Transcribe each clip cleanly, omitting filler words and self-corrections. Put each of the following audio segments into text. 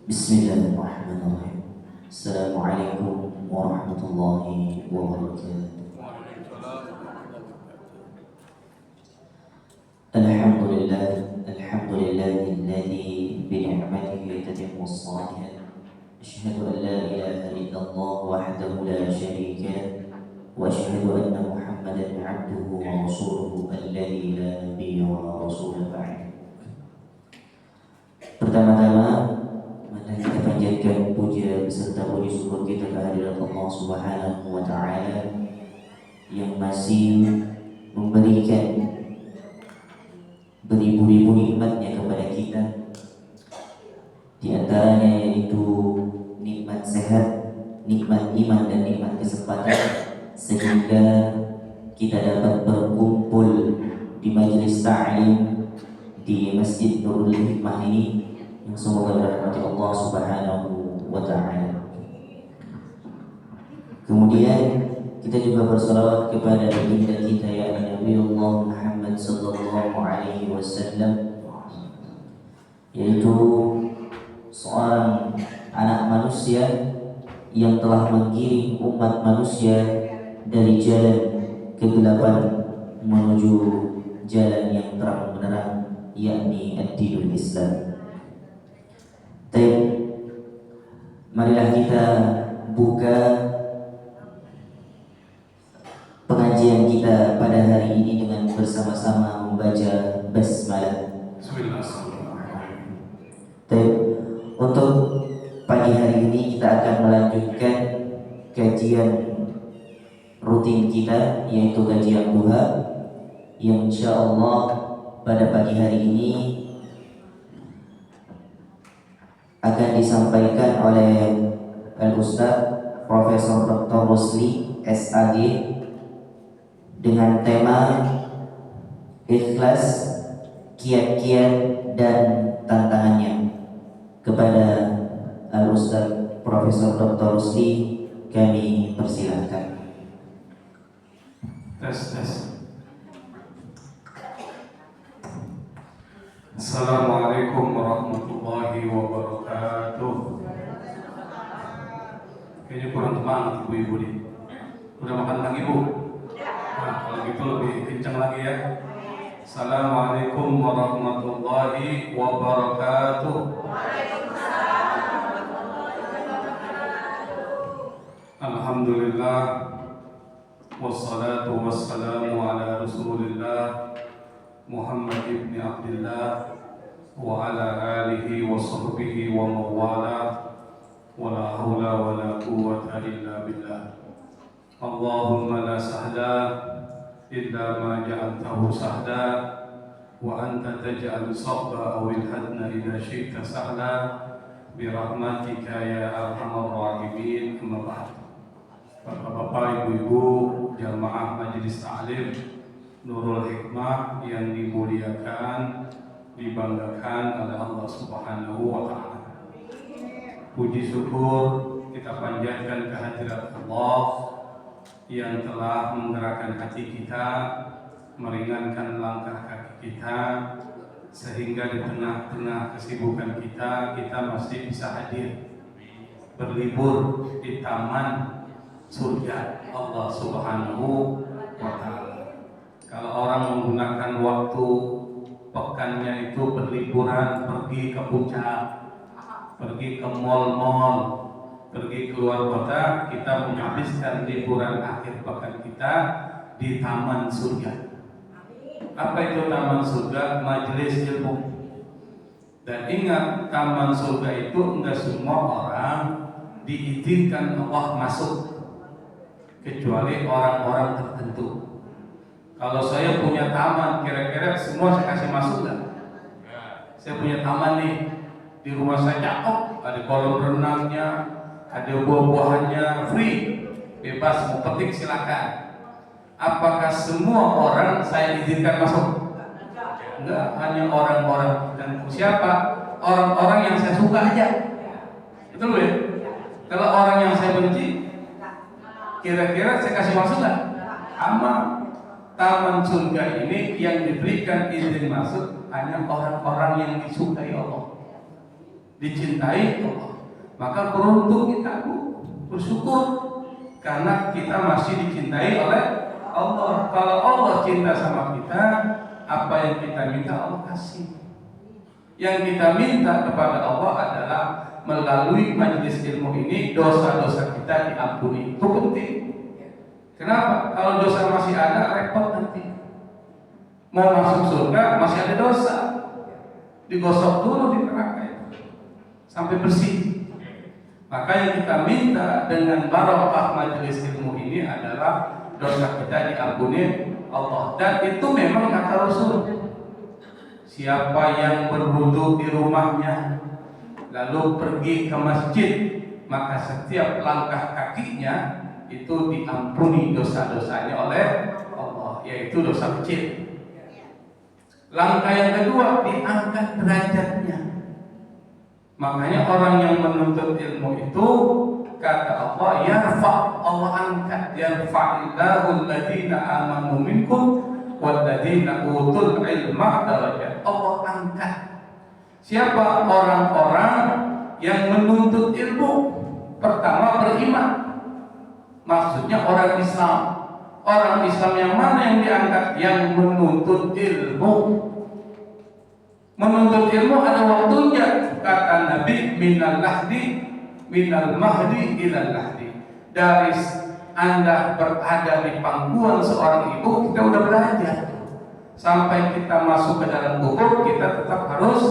Bismillahirrahmanirrahim. Assalamualaikum warahmatullahi wabarakatuh. Alhamdulillahilladzi bi ni'matihi tatimmu shalihat. Asyhadu an la ilaha illallah wahdahu la syarika lah wa asyhadu anna Muhammadan 'abduhu wa rasuluhu alladzi la nabiyya wa la rasula ba'dahu. Pertama-tama kita panjatkan puja beserta puji syukur kita kehadirat Allah Subhanahu wa taala yang masih memberikan beribu-ribu nikmatnya kepada kita. Di antaranya yaitu nikmat sehat, nikmat iman dan nikmat kesempatan, sehingga kita dapat berkumpul di majelis ta'lim di Masjid Nurul Hikmah ini, yang semoga dirahmati Allah Subhanahu wa taala. Kemudian kita juga bersalawat kepada baginda kita ya Nabi Allah Muhammad sallallahu alaihi wasallam, yaitu seorang anak manusia yang telah menggiring umat manusia dari jalan kegelapan menuju jalan yang terang benderang, yakni ad-dinul Islam. Marilah kita buka pengajian kita pada hari ini dengan bersama-sama membaca basmalah. Untuk pagi hari ini kita akan melanjutkan kajian rutin kita, yaitu kajian duha, yang insyaallah pada pagi hari ini akan disampaikan oleh Al-Ustaz Profesor Dr. Rusli SAG dengan tema ikhlas, kiat-kiat dan tantangannya. Kepada Al-Ustaz Profesor Dr. Rusli kami persilahkan. Tes. Assalamualaikum warahmatullahi wabarakatuh. Kayaknya kurang semangat ibu-ibu nih. Udah makan lagi bu? Nah, kalau gitu lebih kencang lagi ya. Assalamualaikum warahmatullahi wabarakatuh. Alhamdulillah, wassalatu wassalamu ala rasulillah Muhammad ibn Abdullah wa ala alihi wa sahbihi wa mawala wa la hawla wa la quwwata illa billah. Allahumma la sahla illa ma ja'altahu sahla wa anta taj'al sabba aw al-hadna idha syi'ta sahla bi rahmatika ya arhamar rahimin. Amma ba'd. Bapak-bapak, ibu-ibu, jamaah majelis ta'lim Nurul Hikmah yang dimuliakan, dibanggakan oleh Allah Subhanahu wa taala. Puji syukur kita panjatkan kehadirat Allah yang telah menggerakkan hati kita, meringankan langkah kaki kita, sehingga di tengah-tengah kesibukan kita masih bisa hadir berlibur di taman surga Allah Subhanahu wa taala. Kalau orang menggunakan waktu pekannya itu berliburan, pergi ke puncak, pergi ke mal-mal, pergi keluar kota, kita menghabiskan liburan akhir pekan kita di taman surga. Apa itu taman surga? Majelis ilmu. Dan ingat, taman surga itu enggak semua orang diizinkan Allah masuk, kecuali orang-orang tertentu. Kalau saya punya taman, kira-kira semua saya kasih masuk nggak? Saya punya taman nih, di rumah saya cakep, ada kolam renangnya, ada buah-buahannya, free, bebas mau petik silakan. Apakah semua orang saya izinkan masuk? Enggak, hanya orang-orang. Dan siapa? Orang-orang yang saya suka aja. Betul ya? Kalau orang yang saya benci, kira-kira saya kasih masuk nggak? Aman. Taman surga ini yang diberikan izin masuk hanya orang-orang yang disukai Allah. dicintai Allah. Maka beruntung kita, Bu, bersyukur karena kita masih dicintai oleh Allah. Kalau Allah cinta sama kita, apa yang kita minta Allah kasih. Yang kita minta kepada Allah adalah melalui majelis ilmu ini dosa-dosa kita diampuni. Itu penting. Kenapa? Kalau dosa masih ada, repot nanti. Mau masuk surga masih ada dosa, digosok dulu di neraka itu sampai bersih. Maka yang kita minta dengan barokah majelis ilmu ini adalah dosa kita diampuni Allah. Dan itu memang kata Rasul, siapa yang berwudu di rumahnya lalu pergi ke masjid, maka setiap langkah kakinya itu diampuni dosa-dosanya oleh Allah, yaitu dosa kecil. Langkah yang kedua, diangkat derajatnya. Makanya orang yang menuntut ilmu itu, kata Allah, yarfa, Allah angkat, yarfa'illahu alladhina amanu minkum walladhina utul ilma darajat. Allah angkat. Siapa orang-orang yang menuntut ilmu? Pertama, beriman. Maksudnya orang Islam. Orang Islam yang mana yang diangkat? Yang menuntut ilmu. Menuntut ilmu ada waktunya. Kata Nabi, minal mahdi ilal lahdi. Dari Anda berada di pangkuan seorang ibu, kita udah belajar. Sampai kita masuk ke dalam kubur, kita tetap harus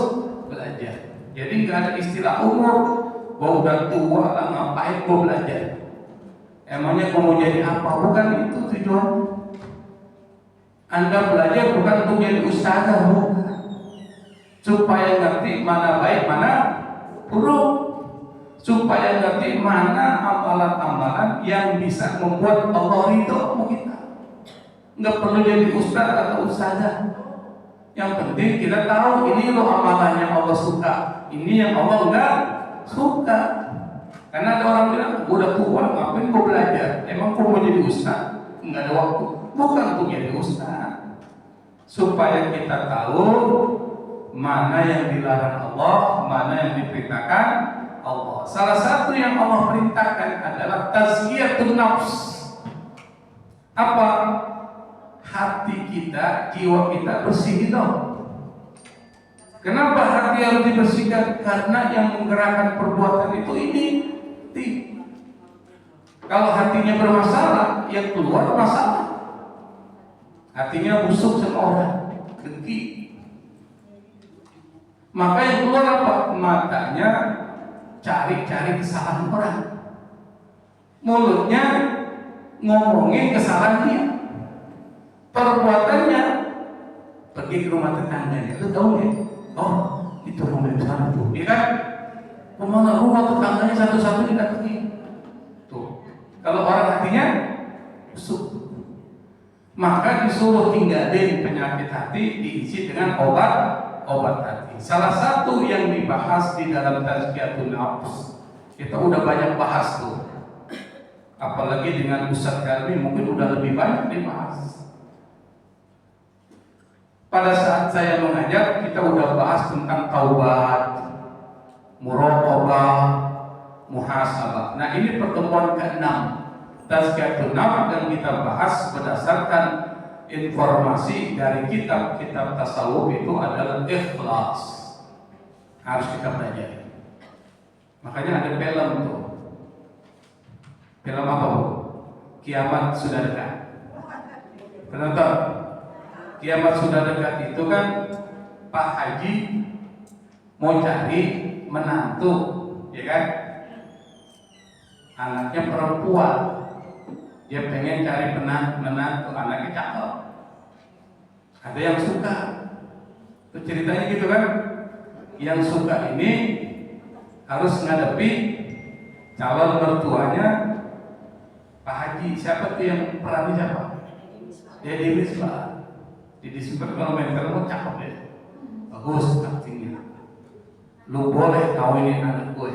belajar. Jadi nggak ada istilah umur. Gua udah tua lah, ngapain gua belajar? Emangnya gua mau jadi apa? Bukan itu tujuan. Anda belajar bukan untuk jadi ustazah, bukan. Supaya ngerti mana baik, mana buruk. Supaya ngerti mana amalan-amalan yang bisa membuat Allah ridho sama kita. Nggak perlu jadi ustaz atau ustazah. Yang penting kita tahu ini loh amalan yang Allah suka, ini yang Allah enggak suka. Karena ada orang bilang, udah tua, ngapain kau belajar? Emang kau mau jadi ustaz? Enggak ada waktu. Bukan untuk jadi ustaz. Supaya kita tahu mana yang dilarang Allah, mana yang diperintahkan Allah. Salah satu yang Allah perintahkan adalah tazkiyatun nafs. Apa? Hati kita, jiwa kita bersih dong. Kenapa hati harus dibersihkan? Karena yang menggerakkan perbuatan itu ini. Kalau hatinya bermasalah, yang keluar masalah. Hatinya busuk sama orang, dengki. Maka yang keluar apa? Matanya cari-cari kesalahan orang. Mulutnya ngomongin kesalahan dia. Perbuatannya pergi ke rumah tetangganya. Lu tahu nggak? Oh, itu rumah di sana tuh, iya kan? Pemana rumah tetangganya satu-satu didatangi. Tuh, kalau orang hatinya busuk, maka disuruh tinggalin penyakit hati diisi dengan obat hati. Salah satu yang dibahas di dalam tazkiyatun nafs, kita udah banyak bahas tuh. Apalagi dengan Ustaz Kalbi mungkin udah lebih banyak dibahas. Pada saat saya mengajar, kita udah bahas tentang taubat, muraqabah, muhasabah. Nah, ini pertemuan ke-6 tazkiyatun nafs dan kita bahas berdasarkan informasi dari kitab-kitab tasawuf itu adalah ikhlas. Harus kita pelajari. Makanya ada film tuh. Film apa, Bu? Kiamat Sudah Dekat. Penonton, Kiamat Sudah Dekat itu kan Pak Haji mau cari menantu, ya kan? Anaknya perempuan. Dia pengen cari menantu, anaknya cakep. Ada yang suka. Itu ceritanya gitu kan? Yang suka ini harus ngadepi calon mertuanya Pak Haji. Siapa tuh yang perannya siapa? Deddy Misbah. Deddy Misbah kalau main film cakep deh. Bagus aktingnya. Lu boleh kawinin anak gue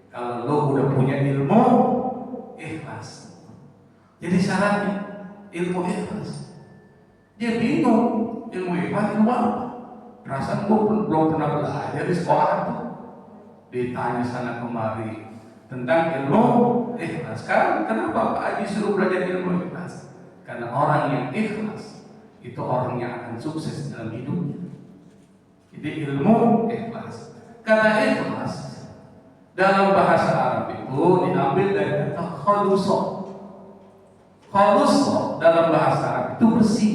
kalau lu udah punya ilmu ikhlas. Jadi syaratnya ilmu ikhlas. Dia bingung ilmu ikhlas ilmu apa? Perasaan gue belum pernah belajar di sekolah tuh. ditanya sana kemari tentang ilmu ikhlas. Sekarang kenapa Pak Haji suruh belajar ilmu ikhlas? Karena orang yang ikhlas itu orang yang akan sukses dalam hidupnya. Jadi ilmu ikhlas. Kata ikhlas dalam bahasa Arab itu diambil dari kata khalusa. Khalusa dalam bahasa Arab itu bersih.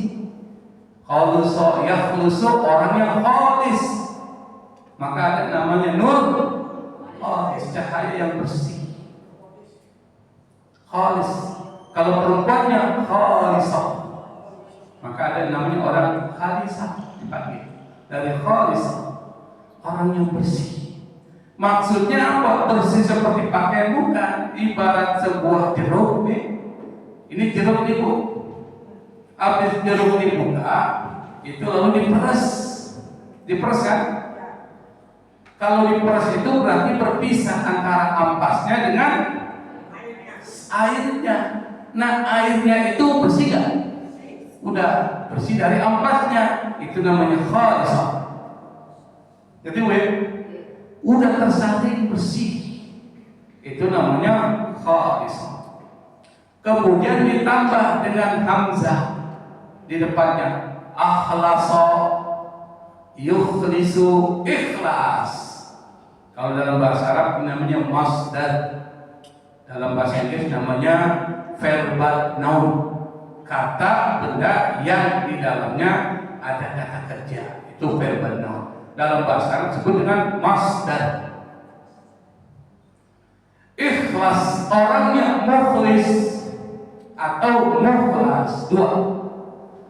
Khalusa yakhlusu, orang yang khalis. Maka ada namanya nur, khalis, cahaya yang bersih. Khalis. Kalau perempuannya khalisah, maka ada namanya orang khalisah dipanggil. Dari khalisah, orang yang bersih. Maksudnya apa? Bersih seperti pakaian bukan. Ibarat sebuah jeruk nih. Ini jeruk nih Bu. Habis jeruk dibuka, itu lalu diperes. Diperes kan? Kalau diperes itu berarti berpisah antara ampasnya dengan airnya. Nah, airnya itu bersih kan? Udah bersih dari ampasnya. Itu namanya khalisah. Jadi udah tersaring bersih. Itu namanya khalisah. Kemudian ditambah dengan hamzah di depannya, akhlasa yukhlisu, ikhlas. Kalau dalam bahasa Arab namanya masdar, dalam bahasa Inggris namanya verbal noun, kata benda yang di dalamnya ada kata kerja, itu verbal noun. Dalam bahasa Arab disebut dengan masdar. Ikhlas, orangnya mukhlis atau mukhlas, dua.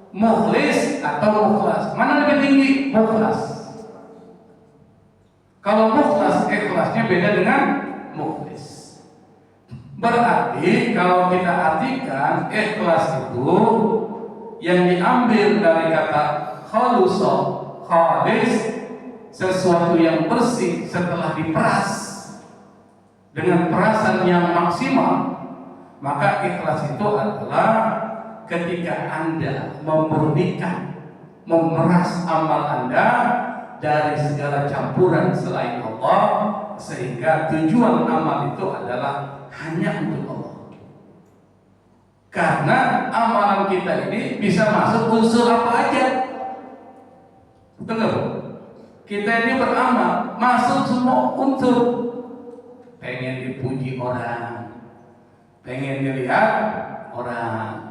Mukhlis atau mukhlas, mana lebih tinggi? Mukhlas. Kalau mukhlas, ikhlasnya beda dengan mukhlis. Berarti kalau kita artikan ikhlas itu yang diambil dari kata khalusa, khalis, sesuatu yang bersih setelah diperas dengan perasan yang maksimal. Maka ikhlas itu adalah ketika Anda memurnikan, memeras amal Anda dari segala campuran selain Allah, sehingga tujuan amal itu adalah hanya untuk Allah. Karena amalan kita ini bisa masuk unsur apa aja. Betul nggak Bu? Kita ini beramal masuk semua unsur. Pengen dipuji orang, pengen dilihat orang.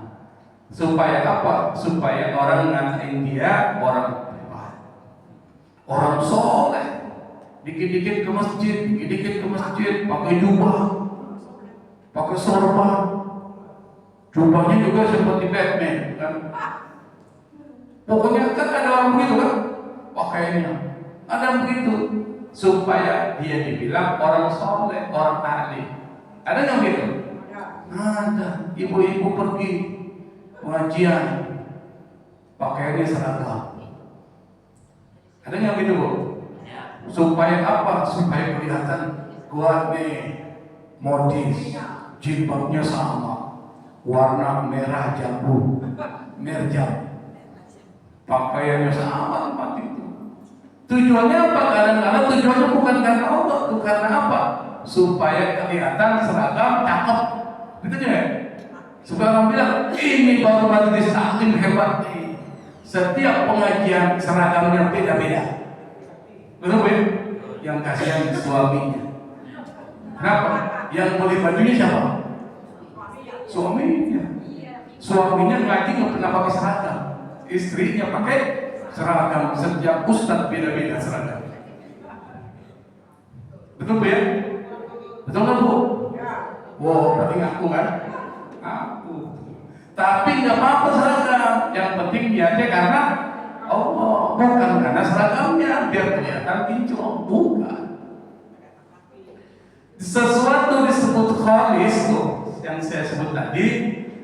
Supaya apa? Supaya orang ngatain dia orang hebat, orang soleh. Dikit-dikit ke masjid, dikit-dikit ke masjid, pakai jubah, pakai sorban. Jubahnya juga seperti Batman, kan? Pokoknya kan ada orang begitu kan? Pakaiannya ada begitu, supaya dia dibilang orang soleh, orang ahli. Ada nggak begitu? Ada. Ibu-ibu pergi pengajian, pakaiannya seragam. Ada nggak gitu Bu? Supaya apa? Supaya kelihatan kuat nih, modis, jilbabnya sama, warna merah jambu, merjam, pakaiannya sama tempat itu. Tujuannya apa? Kadang-kadang tujuannya bukan karena Allah, itu karena apa? Supaya kelihatan seragam, cakep, gitu ya. Supaya orang bilang, ini baru majelis taklim hebat nih. Setiap pengajian seragamnya beda-beda. Betul ya? Yang kasihan suaminya. Kenapa? Yang beli bajunya siapa? Suaminya. Suaminya ngaji nggak pernah pakai seragam. Istrinya pakai seragam. Setiap ustadz beda-beda seragam. Betul ya? Betul nggak Bu? Wow, berarti ngaku kan? Aku. Tapi nggak apa-apa seragam. Yang penting niatnya karena Allah, bukan karena seragamnya biar kelihatan kinclong, bukan. Sesuatu disebut khalis tuh, yang saya sebut tadi,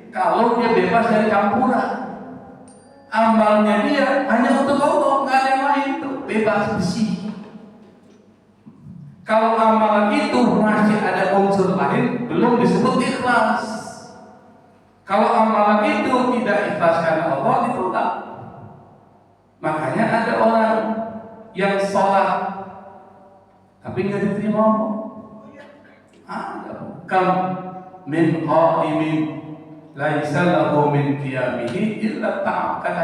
kalau dia bebas dari campuran. Amalnya dia hanya untuk Allah, nggak ada yang lain tuh, bebas bersih. Kalau amalan itu masih ada unsur lain, belum disebut ikhlas. Kalau amalan itu tidak ikhlas karena Allah, ditolak. Makanya ada orang yang sholat tapi nggak diterima Allah. Ada kam min qaimin laisa lahu min qiyamihi illa ta'am, kata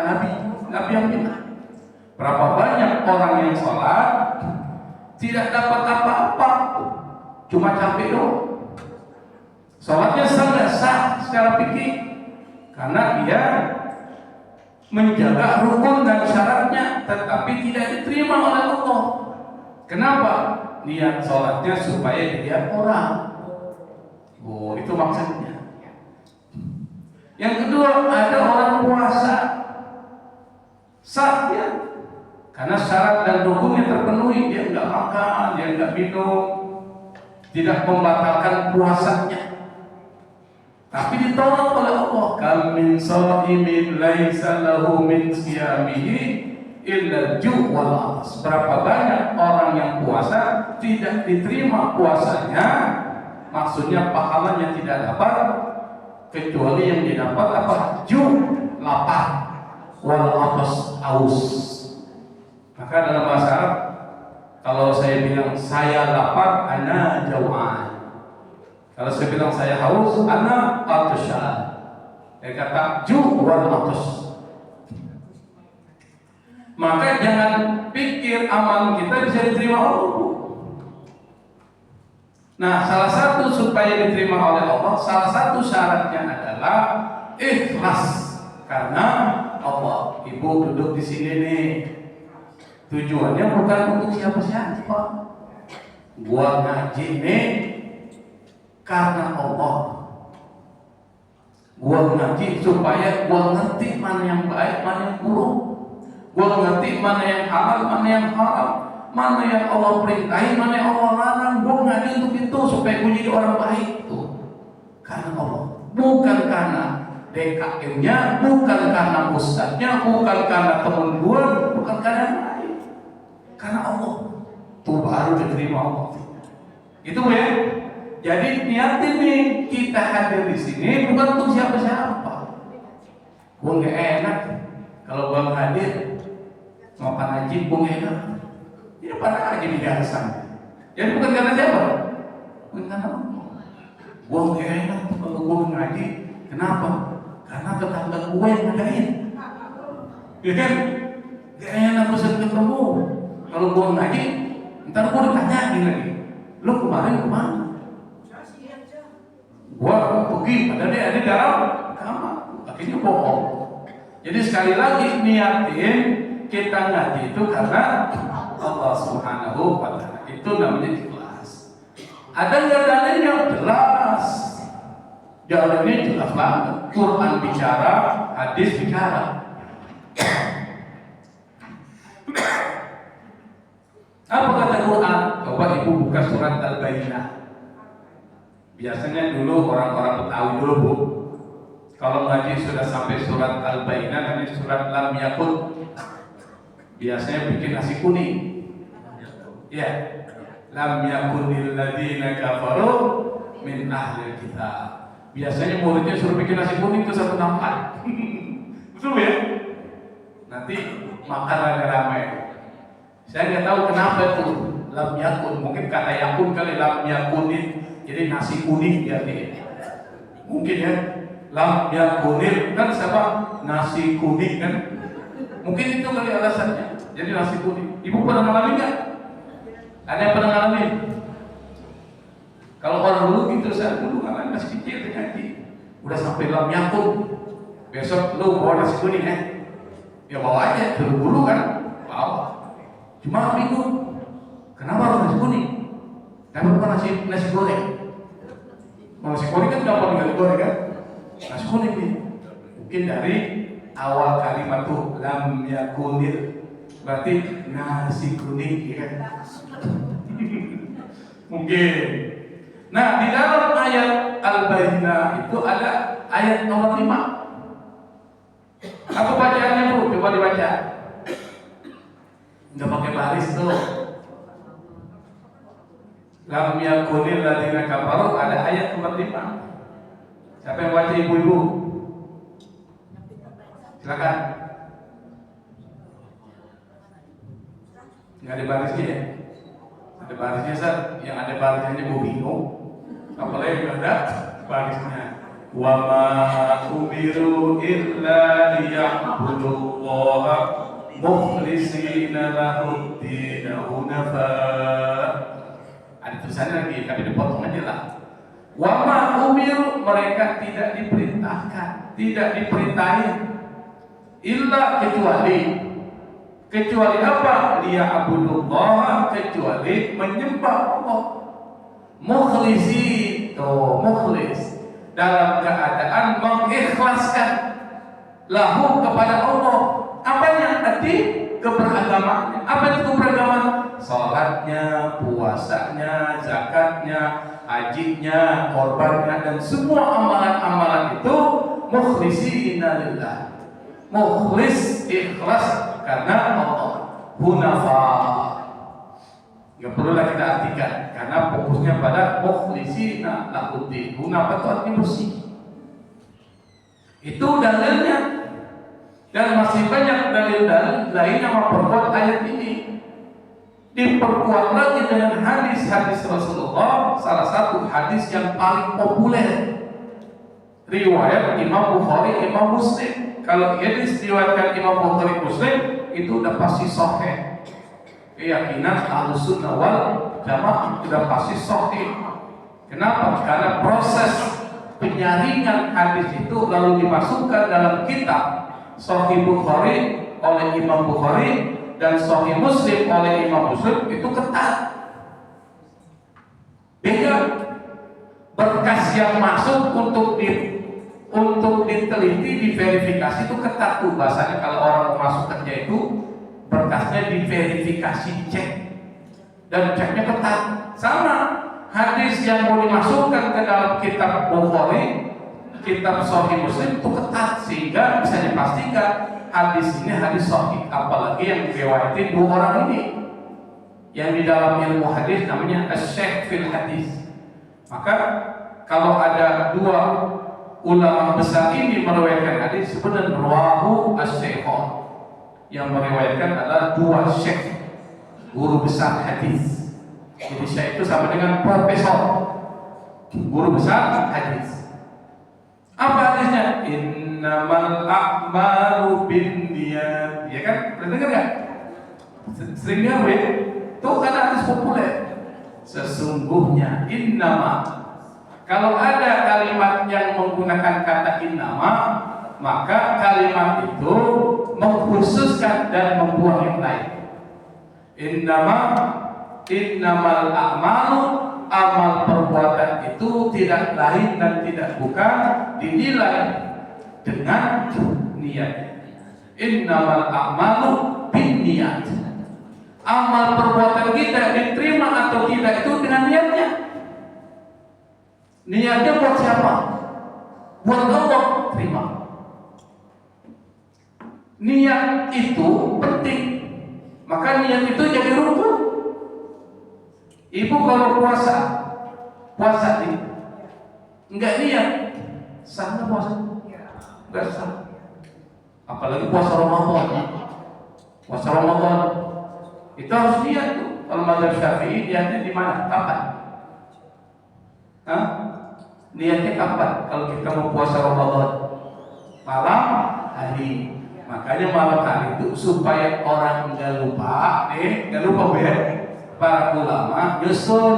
Nabi yang bilang. Berapa banyak orang yang sholat tidak dapat apa-apa, cuma capek doang. Sholatnya sangat sah secara fikih karena dia menjaga rukun dan syaratnya, tetapi tidak diterima oleh Allah. Kenapa? Niat sholatnya supaya dilihat orang. Oh, itu maksudnya. Yang kedua, ada orang puasa sah ya, karena syarat dan rukunnya terpenuhi, dia nggak makan, dia nggak minum, tidak membatalkan puasanya. Tapi ditolak oleh Allah. Kam min shaimin laisa lahu min siyamihi illa ju' wal 'atas. Berapa banyak orang yang puasa tidak diterima puasanya, maksudnya pahalanya tidak dapat, kecuali yang didapat apa? Ju', lapar, wal 'atas, aus. Maka dalam bahasa Arab, kalau saya bilang saya lapar, ana jau'an. Kalau saya bilang saya haus, ana atasyan. Dia kata ju' wal 'atas. Maka jangan pikir amal kita bisa diterima Allah. Nah, salah satu supaya diterima oleh Allah, salah satu syaratnya adalah ikhlas. Karena Allah, ibu duduk di sini nih, tujuannya bukan untuk siapa-siapa. Gua ngaji nih karena Allah. Gua ngaji supaya gua ngerti mana yang baik, mana yang buruk. Gua ngerti mana yang halal, mana yang haram, mana yang Allah perintahin, mana yang Allah larang. Gua ngaji untuk itu supaya gua jadi orang baik tuh. Karena Allah, bukan karena DKM-nya, bukan karena ustadznya, bukan karena temen gua, bukan karena yang lain. Karena Allah tuh baru diterima Allah. Itu ya. Jadi niatin nih kita hadir di sini bukan untuk siapa-siapa. Gua nggak enak kalau gua hadir makan haji, gua nggak enak. Ya pada haji di Gasan. Jadi bukan karena siapa? Bukan karena Allah. Gua nggak enak kalau gua ngaji. Kenapa? Karena tetangga gua yang ngadain. Ya kan? Gak enak pesan ketemu. Kalau gua ngaji, ntar gua ditanyain lagi. Lu kemarin kemana? Gua pergi, padahal dia ada dalam kamar. Akhirnya bohong. Jadi sekali lagi niatin kita ngaji itu karena Allah Subhanahu wa ta'ala. Itu namanya ikhlas. Ada nggak dalilnya? Jelas. Dalilnya jelas banget. Quran bicara, hadis bicara. Apa kata Quran? Coba ibu buka surat Al-Bayyinah. Biasanya dulu orang-orang Betawi dulu bu, kalau ngaji sudah sampai surat Al-Bayyinah, namanya surat Lam Yakun, biasanya bikin nasi kuning. Ya, Lam yakunil ladzina kafaru min ahlil kitab. Biasanya muridnya suruh bikin nasi kuning itu satu tempat. Betul ya? Nanti makan rame-rame. Saya nggak tahu kenapa itu Lam Yakun, mungkin kata Yakun kali, Lam Yakunin. Jadi nasi kuning ya nih. Mungkin ya. Lam yakunil kan siapa? Nasi kuning kan. Mungkin itu kali alasannya. Jadi nasi kuning. Ibu pernah ngalamin nggak? Ada yang pernah ngalamin? Kalau orang dulu gitu, saya dulu ngalamin masih kecil ngaji. Udah sampai lam yakun. Besok lu bawa nasi kuning ya. Ya bawa aja, dulu kan. Bawa. Cuma bingung. Kenapa harus nasi kuning? Kenapa bukan nasi goreng? Nasi goreng kan gampang tinggal digoreng kan? Nasi kuning nih. Mungkin dari awal kalimat tuh lam yakunil, berarti nasi kuning ya. Mungkin. Nah, di dalam ayat Al-Bayyinah itu ada ayat nomor 5. Apa bacaannya bu? Coba dibaca. Enggak pakai baris tuh. Lam yakunil ladzina kafaru, ada ayat nomor 5. Siapa yang baca, ibu-ibu? Silakan. Enggak ada barisnya ya? Ada barisnya Ustaz, yang ada barisnya gue bingung. Apalagi nggak ada barisnya. Wa ma umiru illa liya'budullaha mukhlishina lahud-din hunafa. Ada tulisannya lagi, tapi dipotong aja lah. Wa ma umiru, mereka tidak diperintahkan, tidak diperintahin illa kecuali apa? Liya'budullaha, kecuali menyembah Allah. Mukhlisi, mukhlis, dalam keadaan mengikhlaskan lahu kepada Allah. Apanya? Tadi keberagamaan. Apa itu keberagamaan? Salatnya, puasanya, zakatnya, hajinya, korbannya, dan semua amalan-amalan itu mukhlisina lillah. Mukhlis, ikhlas karena Allah. Hunafa. Gak perlu lagi kita artikan karena fokusnya pada mukhlisina lahuddin. Hunafa itu artinya bersih. Itu dalilnya. Dan masih banyak dalil-dalil lain yang memperkuat ayat ini. Diperkuat lagi dengan hadis-hadis Rasulullah. Salah satu hadis yang paling populer, riwayat Imam Bukhari, Imam Muslim. Kalau ia diriwayatkan Imam Bukhari, Muslim, itu udah pasti sahih. Keyakinan Ahlussunnah wal Jamaah udah pasti sahih. Kenapa? Karena proses penyaringan hadis itu lalu dimasukkan dalam kitab Sahih Bukhari oleh Imam Bukhari dan Sahih Muslim oleh Imam Muslim itu ketat. Beda. Berkas yang masuk untuk diteliti, diverifikasi itu ketat tuh bahasanya. Kalau orang mau masuk kerja itu berkasnya diverifikasi, dicek, dan ceknya ketat. Sama hadis yang mau dimasukkan ke dalam kitab Bukhari, kitab Sahih Muslim itu ketat sehingga bisa dipastikan hadis ini hadis sahih. Apalagi yang diriwayatin dua orang ini yang di dalam ilmu hadis namanya asy-syekh fil hadis. Maka kalau ada dua ulama besar ini meriwayatkan hadis, sebenarnya rawahu asy-syekhon, yang meriwayatkan adalah dua syekh, guru besar hadis. Jadi syekh itu sama dengan profesor, guru besar hadis. Apa hadisnya? Innamal a'malu binniyat. Ya kan? Pernah dengar enggak? Sering dengar ya? Itu kan hadis populer. Sesungguhnya innama. Kalau ada kalimat yang menggunakan kata innama, maka kalimat itu mengkhususkan dan membuang yang lain. Innamal a'malu, amal perbuatan itu tidak lain dan tidak bukan dinilai dengan niat. Innamal a'malu binniyat. Amal perbuatan kita diterima atau tidak itu dengan niatnya. Niatnya buat siapa? Buat Allah, terima. Niat itu penting. Maka niat itu jadi rukun. Ibu kalau puasa nih, enggak niat, sah nggak puasa? Enggak sah. Apalagi puasa Ramadan. Puasa Ramadan itu harus niat tuh. Kalau mazhab Syafi'i niatnya di mana? Kapan? Hah? Niatnya kapan? Kalau kita mau puasa Ramadan, malam hari. Makanya malam hari itu supaya orang nggak lupa, nggak lupa ya. Para ulama nyusun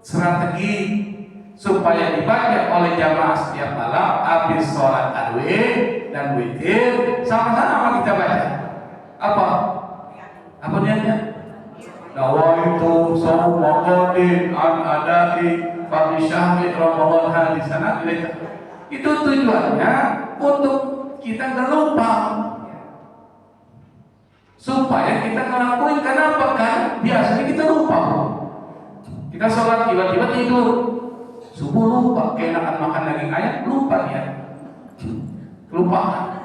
strategi supaya dibaca oleh jamaah setiap malam habis sholat tarawih dan witir sama-sama kita baca. Apa niatnya? Nawaitu shaum Ramadan an adai fi syahri Ramadan hadis sana. Itu tujuannya untuk kita nggak lupa, supaya kita ngelakuin. Kenapa? Kan biasanya kita lupa. Kita sholat tiba-tiba tidur, subuh lupa, keenakan makan daging ayam, lupa dia, kelupaan.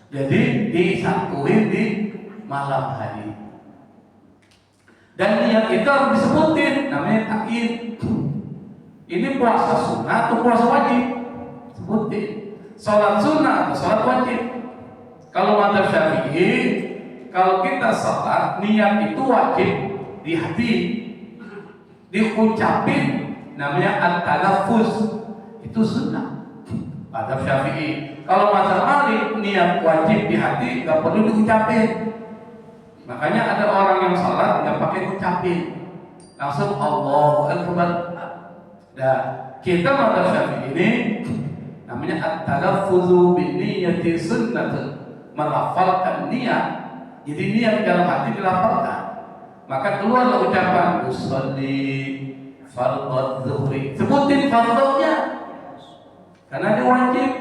Jadi disatuin di malam hari. Dan niat itu harus disebutin, namanya ta'yin. Ini puasa sunnah atau puasa wajib? Sebutin. Sholat sunnah atau sholat wajib? Kalau mazhab Syafi'i, kalau kita sholat, niat itu wajib di hati, diucapin, namanya at-talaffuz, itu sunnah. Mazhab Syafi'i. Kalau mazhab Malik, niat wajib di hati, nggak perlu diucapin. Makanya ada orang yang salat nggak pakai ucapin, langsung Allahu Akbar. Nah, kita mazhab Syafi'i ini namanya at-talaffuzu bin niyyati sunnatun, melafalkan niat. Jadi niat dalam hati dilafalkan, maka keluarlah ucapan usolli fardhu zuhri. Sebutin fardhunya karena dia wajib.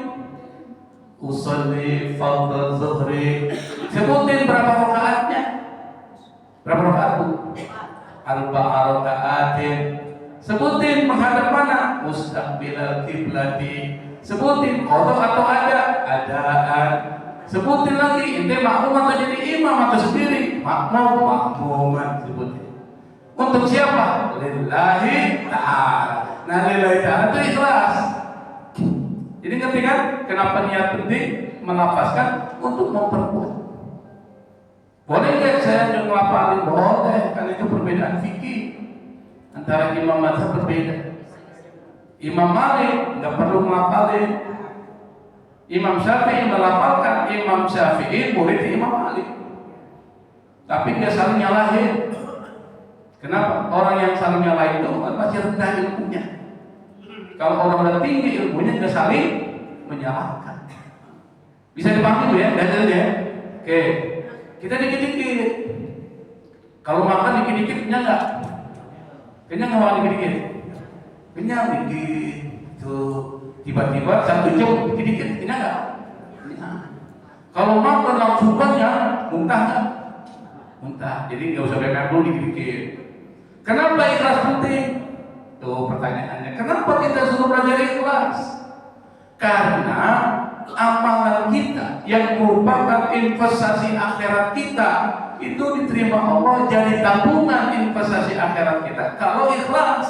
Usolli fardhu zuhri. Sebutin berapa rakaatnya. Berapa rakaat bu? Arba'a rakaatin. Sebutin menghadap mana? Mustaqbilal kiblati. Sebutin qada atau adaan. Sebutin lagi, ente makmum atau jadi imam atau sendiri? Makmuman. Sebutin. Untuk siapa? Lillahi ta'ala. Nah, lillahi ta'ala itu ikhlas. Jadi ngerti kan kenapa niat penting? Melafazkan untuk memperkuat. Boleh nggak saya ngelapalin? Boleh, kan itu perbedaan fikih antara imam mazhab berbeda. Imam Malik nggak perlu ngelapalin. Imam Syafi'i melapalkan. Imam Syafi'i murid Imam Malik, tapi nggak saling nyalahin. Kenapa? Orang yang saling nyalahin itu masih rendah ilmunya. Kalau orang udah tinggi ilmunya nggak saling menyalahkan. Bisa dipahami ya dalilnya? Oke, kita dikit-dikit. Kalau makan dikit-dikit kenyang nggak? Kenyang nggak makan dikit-dikit? Kenyang dikit. Tuh tiba-tiba satu jam dikit-dikit kenyang nggak? Kenyang. Kalau makan langsung banyak, muntah nggak? Muntah. Jadi nggak usah banyak dulu dikit-dikit. Kenapa ikhlas penting? Tuh pertanyaannya. Kenapa kita suruh belajar ikhlas? Karena amalan kita yang merupakan investasi akhirat kita itu diterima Allah jadi tabungan investasi akhirat kita kalau ikhlas.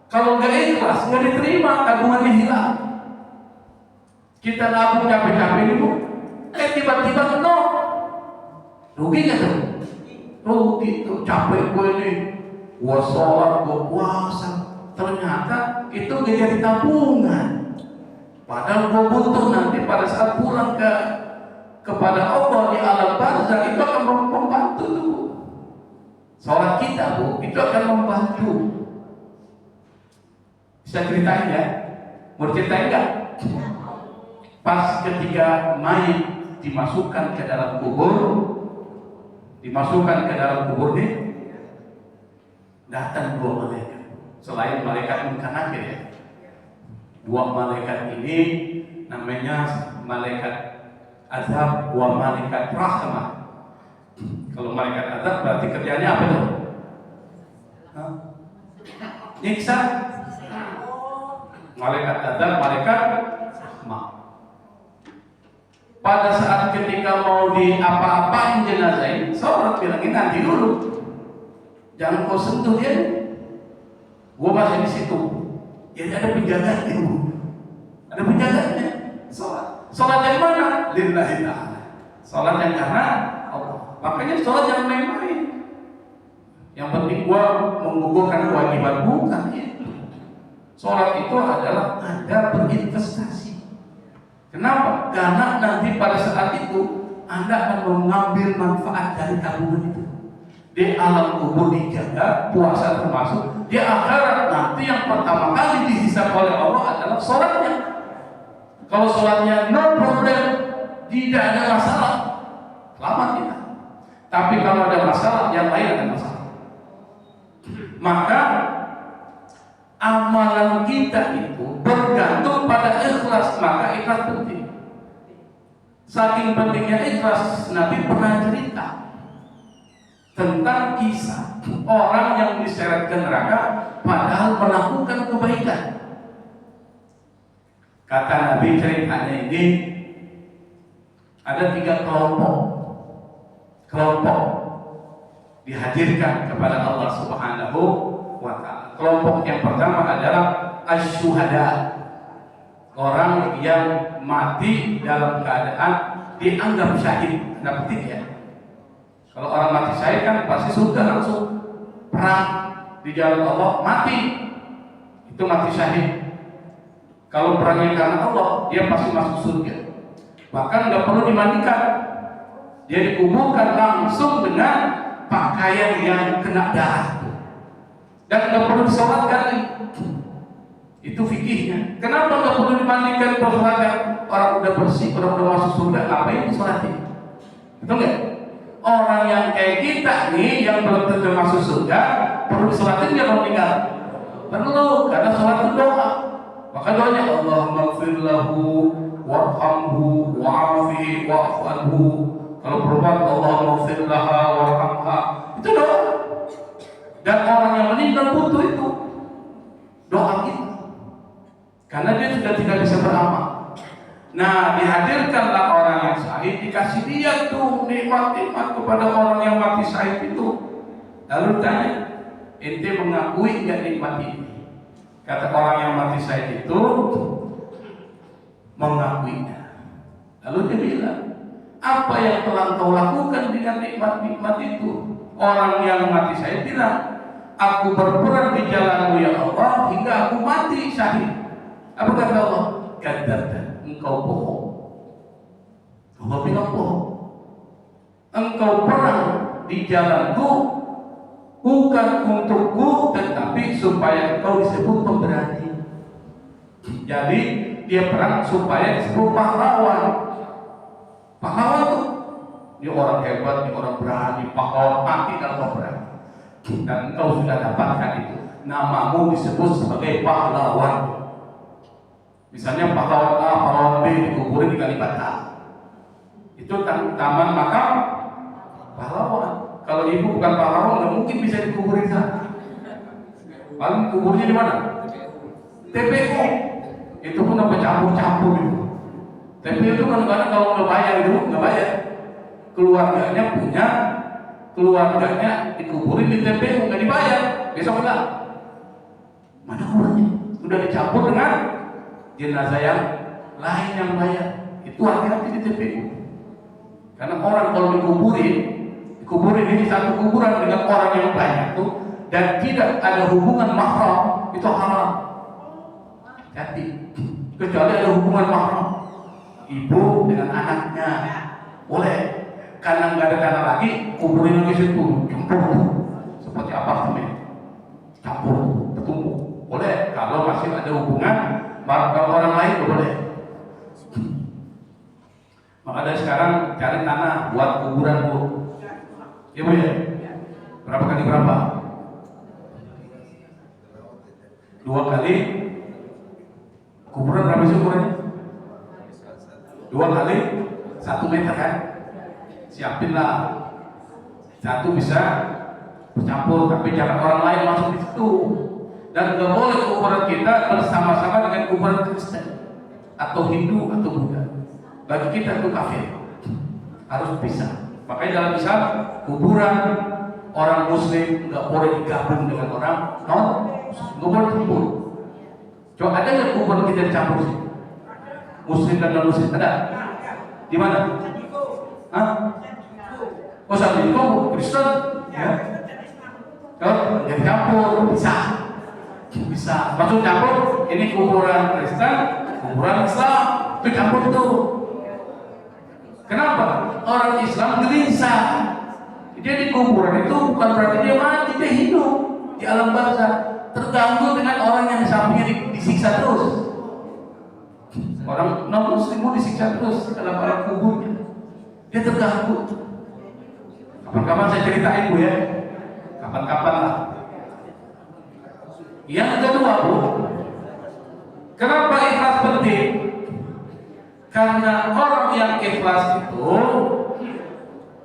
Kalau nggak ikhlas nggak diterima, tabungannya hilang. Kita nabung capek-capek itu, tiba-tiba nol, rugi nggak tuh? Rugi tuh, capek gue ini, gue sholat, gue puasa, ternyata itu nggak jadi tabungan. Padahal gue butuh nanti pada saat pulang kepada Allah di alam barzakh itu akan membantu tuh. Sholat kita bu, itu akan membantu. Bisa ceritain ya? Mau ceritain nggak? Pas ketika mayit dimasukkan ke dalam kubur, nih, datang dua malaikat. Selain malaikat Munkar Nakir ya. Dua malaikat ini namanya malaikat azab, dua malaikat rahmah. Kalau malaikat azab berarti kerjanya apa tuh? Nyiksa. Malaikat azab, malaikat rahmah. Pada saat ketika mau diapa-apain jenazah ini, sholat bilangin nanti dulu. Jangan kau sentuh dia. Gua masih di situ. Jadi ada penjaganya, ada penjaganya. Sholat yang mana? Lillahi ta'ala. Sholat yang karena Allah. Makanya sholat yang main-main. Yang penting gua menggugurkan kewajiban, bukan itu. Sholat itu adalah Anda berinvestasi. Kenapa? Karena nanti pada saat itu Anda akan mengambil manfaat dari tabungan itu. Di alam kubur dijaga, puasa termasuk. Di akhirat nanti yang pertama kali dihisab oleh Allah adalah sholatnya. Kalau sholatnya no problem, tidak ada masalah, selamat kita. Tapi kalau ada masalah, yang lain ada masalah. Maka amalan kita itu bergantung pada ikhlas. Maka ikhlas penting. Saking pentingnya ikhlas, Nabi pernah cerita tentang kisah orang yang diseret ke neraka padahal melakukan kebaikan. Kata Nabi ceritanya ini ada 3 kelompok dihadirkan kepada Allah Subhanahu wa ta'ala. Kelompok yang pertama adalah asy-syuhada, orang yang mati dalam keadaan dianggap syahid. Anda petik ya? Kalau orang mati syahid kan pasti surga langsung. perang di jalan Allah mati, itu mati syahid. Kalau perangnya karena Allah, dia pasti masuk surga. Bahkan nggak perlu dimandikan, dia dikuburkan langsung dengan pakaian yang kena darah dan nggak perlu disolatkan. Itu fikihnya. Kenapa nggak perlu dimandikan disolatkan? Orang udah bersih, orang udah masuk surga, ngapain disolatin? Betul nggak? Orang yang kayak kita nih, yang belum tentu masuk surga, perlu disolatin nggak mau meninggal? Perlu, karena sholat itu doa. Maka doanya Allahumma ighfir lahu warhamhu wa'afihi wa'fu anhu. Kalau perempuan Allahumma ighfir laha warhamha, itu doa. Dan orang yang meninggal butuh itu doa kita, karena dia sudah tidak bisa beramal. Nah, dihadirkanlah orang yang syahid, dikasih dia tuh nikmat-nikmat kepada orang yang mati syahid itu. Lalu tanya, ente mengakui nggak nikmat ini? Kata orang yang mati syahid itu, mengakuinya. Lalu dia bilang, apa yang telah kau lakukan dengan nikmat-nikmat itu? Orang yang mati syahid bilang, aku berperang di jalan-Mu ya Allah hingga aku mati syahid. Apa kata Allah? Kadzabta, engkau bohong. Allah bilang bohong. Engkau perang di jalanku bukan untukku, tetapi supaya engkau disebut pemberani. Jadi dia perang supaya disebut pahlawan. Pahlawan itu dia orang hebat, dia orang berani, pahlawan mati dalam peperangan. Dan engkau sudah dapatkan itu. Namamu disebut sebagai pahlawan. Misalnya pahlawan A, pahlawan B dikuburin di Kalibata. Itu taman makam pahlawan. Kalau ibu bukan pahlawan, nggak mungkin bisa dikuburin sana. Paling kuburnya di mana? TPU. Itu pun apa campur-campur itu. TPU itu kadang-kadang kalau nggak bayar itu nggak bayar. Keluarganya dikuburin di TPU nggak dibayar. Besok enggak. Mana orangnya? Sudah dicampur dengan jenazah yang lain yang bayar. Itu hati-hati di TPU. Karena orang kalau dikuburin ini satu kuburan dengan orang yang banyak tuh, dan tidak ada hubungan mahram, itu haram. Hati. Kecuali ada hubungan mahram, ibu dengan anaknya boleh. Karena nggak ada tanah lagi, kuburin lagi situ, campur seperti apartemen, campur bertumpuk. Boleh kalau masih ada hubungan. Kalau orang lain boleh. Maka dari sekarang cari tanah buat kuburan Bu. Ya Bu ya? Berapa kali berapa? 2 kali. Kuburan berapa sih ukurannya? 2 kali 1 meter kan? Siapinlah. Satu bisa bercampur, tapi jangan orang lain masuk di situ. Dan nggak boleh kuburan kita bersama-sama dengan kuburan Kristen atau Hindu atau Buddha. Bagi kita itu kafir, harus pisah. Makanya dalam Islam kuburan orang Muslim nggak boleh digabung dengan orang nggak boleh campur. Coba ada nggak kuburan kita dicampur sih? Muslim dan non Muslim ada? Di mana? Hah? Oh sama itu Kristen? Ya. Kalau yang campur bisa maksud campur, ini kuburan Kristen, kuburan Islam, itu campur tuh. Kenapa? Orang Islam gelisah. Dia di kuburan itu bukan berarti dia mati, dia hidup di alam barzah, terganggu dengan orang yang di sampingnya disiksa terus. Orang non Muslim disiksa terus dalam alam kuburnya, dia terganggu. Kapan-kapan saya ceritain Bu ya, kapan-kapan lah. Yang kedua Bu, kenapa ikhlas penting? Karena orang yang ikhlas itu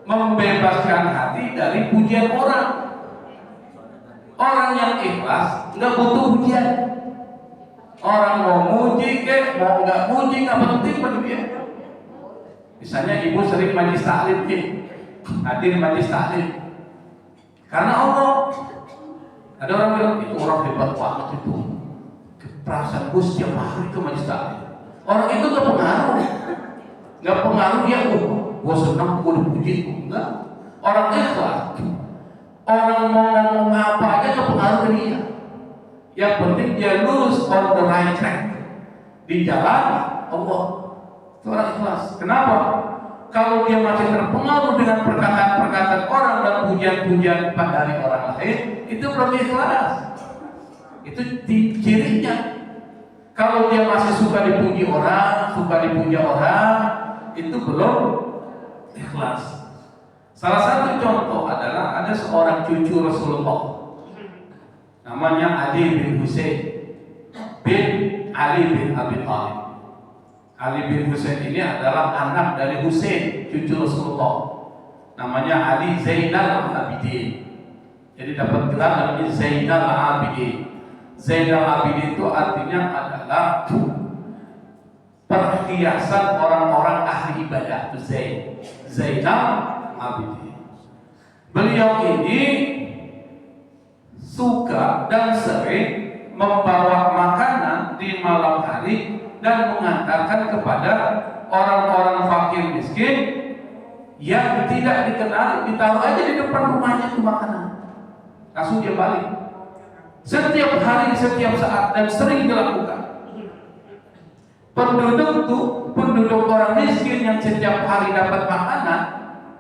membebaskan hati dari pujian orang. Orang yang ikhlas nggak butuh pujian. Orang mau muji mau nggak muji nggak penting bagi dia. Misalnya ibu sering majlis taklim hadir majlis taklim karena Allah. Ada orang bilang, itu orang hebat banget itu. Perasaan gue setiap hari ke majlis taklim. Orang itu gak pengaruh dia, gue senang, gue dipuji. Enggak. Orang ikhlas. Orang mau ngomong apa Yang penting dia lurus on the right track di jalan Allah. Itu orang ikhlas. Kenapa? Kalau dia masih terpengaruh dengan perkataan-perkataan orang dan pujian-pujian dari orang lain, itu belum ikhlas. Itu cirinya. Kalau dia masih suka dipuji orang, itu belum ikhlas. Salah satu contoh adalah ada seorang cucu Rasulullah, namanya Ali bin Husain bin Ali bin Abi Thalib. Ali bin Husain ini adalah anak dari Husain, cucu Rasulullah. Namanya Ali Zainal Abidin. Jadi dapat gelar namanya Zainal Abidin. Zainal Abidin itu artinya adalah perhiasan orang-orang ahli ibadah. Itu Zainal Abidin. Beliau ini suka dan sering membawa makanan di malam hari dan mengantarkan kepada orang-orang fakir miskin yang tidak dikenal, ditaruh aja di depan rumahnya itu makanan. Langsung dia balik. Setiap hari, setiap saat, dan sering dilakukan. Penduduk orang miskin yang setiap hari dapat makanan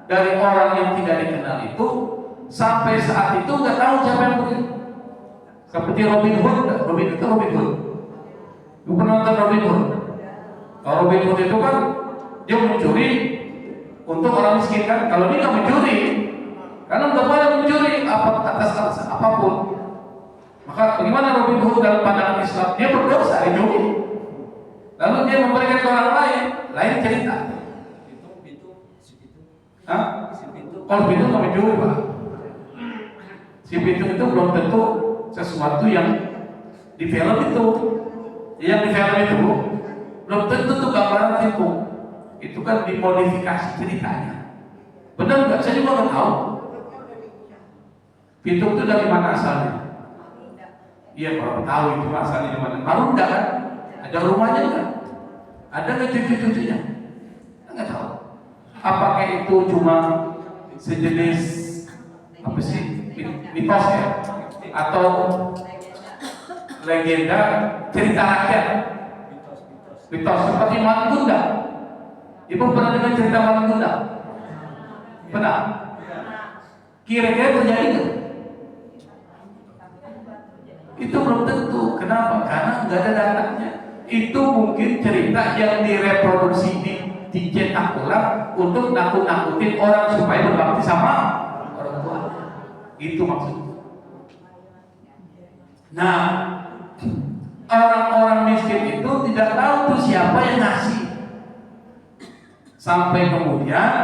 dari orang yang tidak dikenal itu, sampai saat itu nggak tahu siapa yang beri. Seperti Robin Hood, Robin Hood. Lu pernah nonton Robin Hood? Kalau Robin Hood itu kan dia mencuri untuk orang miskin kan. Kalau dia nggak mencuri, karena nggak boleh mencuri atas alasan apapun. Maka bagaimana Robin Hood dalam pandangan Islam? Dia berdosa, dia mencuri. Lalu dia memberikan ke orang lain cerita. Hah? Kalau Pitung nggak mencuri, Pak. Si Pitung itu belum tentu sesuatu yang di film itu. Yang di film itu belum tentu tuh gambaran itu. Itu kan dimodifikasi ceritanya. Benar nggak? Saya juga nggak tahu. Pitung itu dari mana asalnya? Iya, kalau tahu itu asalnya di mana. Marunda kan? Ada rumahnya kan? Ada nggak cucu-cucunya? Nggak tahu. Apakah itu cuma sejenis apa sih, mitos ya, atau legenda cerita rakyat? Mitos seperti Manggunda. Ibu pernah dengar cerita Manggunda? Pernah? Kira-kira terjadi itu? Itu belum tentu. Kenapa? Karena nggak ada datanya. Itu mungkin cerita yang direproduksi, dicetak ulang untuk nakut-nakutin orang supaya berbakti sama orang tua. Itu maksudnya. Nah, orang-orang miskin itu tidak tahu tuh siapa yang ngasih. Sampai kemudian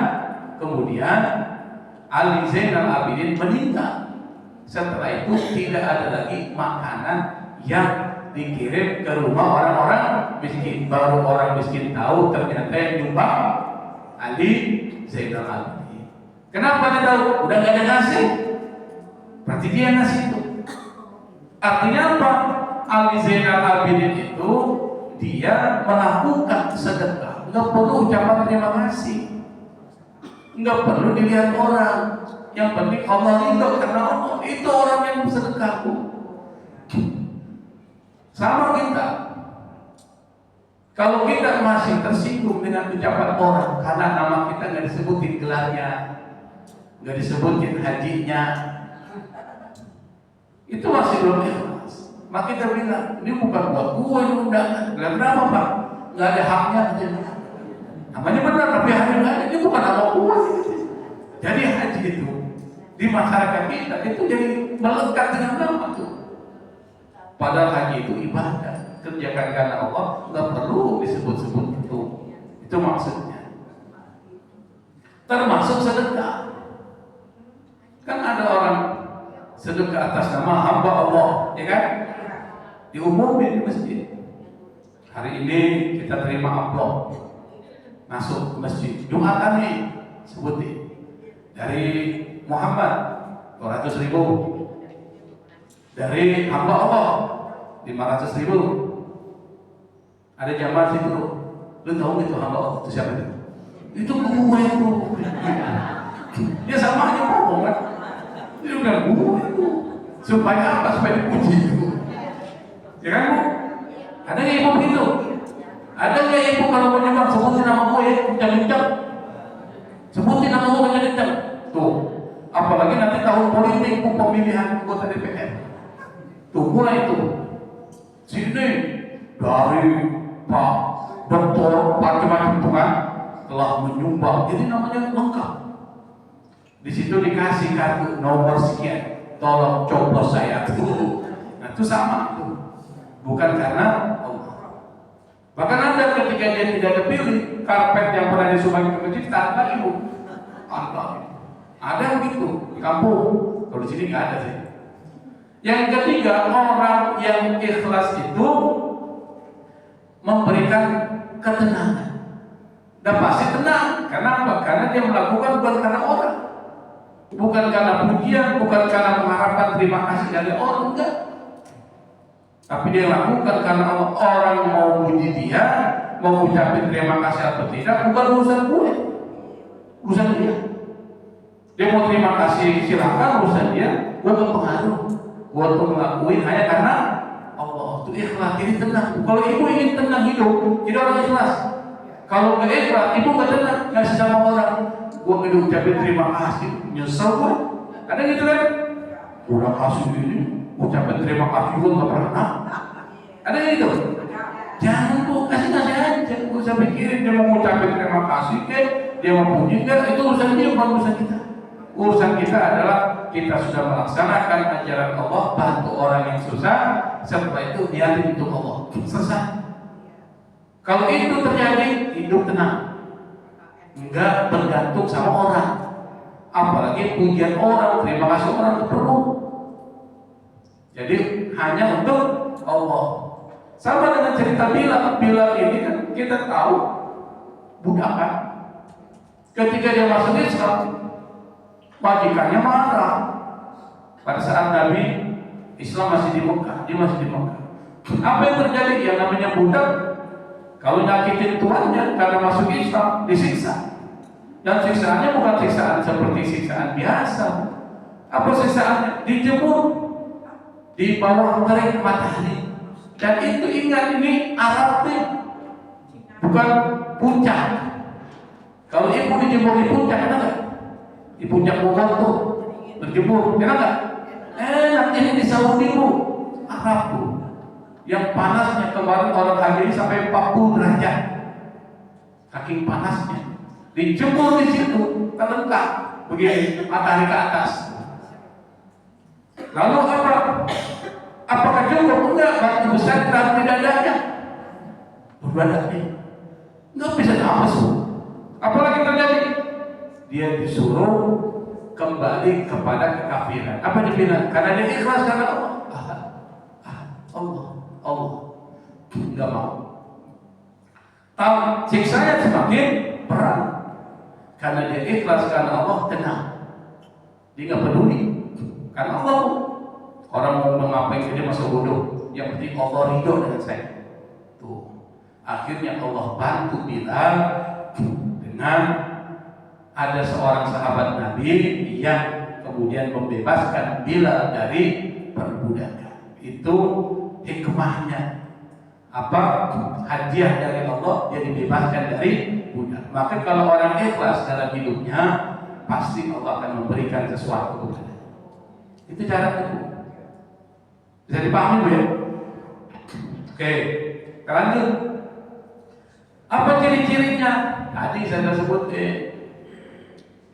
Ali Zainal Abidin meninggal. Setelah itu tidak ada lagi makanan yang dikirim ke rumah orang-orang miskin. Baru orang miskin tahu ternyata yang nyumbang Ali Zainal Abidin. Kenapa dia tahu? Udah gak ada ngasih. Berarti dia ngasih itu. Artinya apa? Ali Zainal Abidin itu dia melakukan sedekah. Nggak perlu ucapan terima kasih. Nggak perlu dilihat orang. Yang penting Allah ridho karena Allah itu orang yang bersedekah. Sama kita. Kalau kita masih tersinggung dengan ucapan orang karena nama kita nggak disebutin gelarnya, nggak disebutin hajinya, itu masih belum ikhlas. Maka kita bilang ini bukan buat gue ini undangan. Kenapa Pak? Nggak ada haknya. Namanya benar tapi haknya ini bukan nama gue. Jadi haji itu di masyarakat kita itu jadi melekat dengan nama tuh. Padahal haji itu ibadah, kerjakan karena Allah, nggak perlu disebut-sebut itu. Itu maksudnya. Termasuk sedekah. Kan ada orang sedekah atas nama hamba Allah, ya kan? Diumumin di masjid. Hari ini kita terima amplop masuk ke masjid. Jumatan nih, sebutin dari Muhammad 200.000, dari hamba Allah 500.000. Ada jamaah situ. Lu tahu itu hamba Allah itu siapa itu? Itu gue itu. Dia sama aja ngomong kan. Dia udah gue itu. Supaya apa? Supaya dipuji itu. Ya kan Bu? Ada nggak ibu begitu? Ada nggak ibu kalau mau nyumbang sebutin nama gue ya, kencang-kencang. Sebutin nama gue kencang-kencang. Tuh, apalagi nanti tahun politik pemilihan anggota DPR. Tuh mulai tuh. Sini dari Pak Doktor macam-macam tuh kan telah menyumbang. Jadi namanya lengkap. Di situ dikasih kartu nomor sekian. Tolong coblos saya. Nah itu sama tuh. Bukan karena Allah. Bahkan ada ketika dia tidak dipilih, karpet yang pernah disumbang ke masjid tak lagi Bu. Ada begitu di kampung. Kalau di sini nggak ada sih. Yang ketiga, orang yang ikhlas itu memberikan ketenangan. Dan pasti tenang. Kenapa? Karena dia melakukan bukan karena orang, bukan karena pujian, bukan karena mengharapkan terima kasih dari orang, enggak. Tapi dia lakukan karena orang mau puji dia, mau ucapin terima kasih atau tidak, bukan urusan gue, urusan dia. Dia mau terima kasih silakan, urusan dia. Gue gak pengaruh. Gue tuh ngelakuin hanya karena Allah. Itu ikhlas, jadi tenang. Kalau ibu ingin tenang hidup, jadi orang ikhlas. Kalau gak ikhlas, ibu gak tenang, gak sama orang. Gue gak ucapin terima kasih, nyesel gue. Ada gitu kan? Udah kasih ini, ucapin terima kasih gue gak pernah. Ada gitu? Jangan Bu, kasih aja. Gue usah pikirin dia mau ucapin terima kasih ke, dia mau puji enggak, itu urusan dia, bukan urusan kita. Urusan kita adalah kita sudah melaksanakan ajaran Allah, bantu orang yang susah, setelah itu niatin untuk Allah. Selesai. Kalau itu terjadi, hidup tenang. Enggak bergantung sama orang. Apalagi pujian orang, terima kasih orang itu perlu. Jadi hanya untuk Allah. Sama dengan cerita Bilal. Bilal ini kan kita tahu budak kan. Ketika dia masuk Islam, majikannya marah. Pada saat Nabi Islam masih di Mekah, dia masih di Mekah. Apa yang terjadi? Yang namanya budak, kalau nyakitin tuannya karena masuk Islam, disiksa. Dan siksaannya bukan siksaan seperti siksaan biasa. Apa siksaannya? Dijemur di bawah terik matahari. Dan itu ingat, ini Arab nih, bukan puncak. Kalau ibu dijemur di puncak, enak nggak? Di puncak Bogor tuh berjemur, enak nggak? Enak. Ini di Saudi Bu, Arab tuh, yang panasnya kemarin orang haji sampai 40 derajat, saking panasnya. Dijemur di situ, terlengkap begini, matahari ke atas. Lalu apa? Apakah cukup? Enggak, batu besar ditaruh di dadanya. Berbadak nih, enggak bisa nafas. Apalagi terjadi? Dia disuruh kembali kepada kekafiran. Apa dia bilang? Karena dia ikhlas karena Allah. Allah, enggak mau. Tahu siksanya semakin berat. Karena dia ikhlas karena Allah, tenang. Dia nggak peduli karena Allah. Orang mau mengapain dia masuk bodoh. Yang penting Allah ridho dengan saya. Tuh. Akhirnya Allah bantu Bilal dengan ada seorang sahabat Nabi yang kemudian membebaskan Bilal dari perbudakan. Itu hikmahnya. Apa? Hadiah dari Allah, dia dibebaskan dari budak. Maka kalau orang ikhlas dalam hidupnya, pasti Allah akan memberikan sesuatu kepada. Itu cara itu. Bisa dipahami Bu ya? Oke, kita lanjut. Apa ciri-cirinya? Tadi saya sudah sebut dia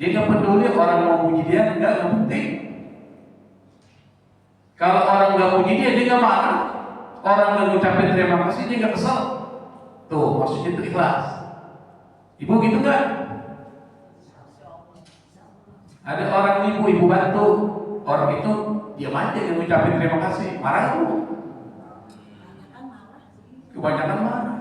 nggak peduli orang mau puji dia, nggak penting. Kalau orang nggak puji dia nggak marah. Orang nggak ngucapin terima kasih, dia nggak kesel. Tuh, maksudnya itu ikhlas. Ibu gitu nggak? Ada orang ibu bantu, orang itu diam aja nggak ngucapin terima kasih, marah tuh. Kebanyakan marah.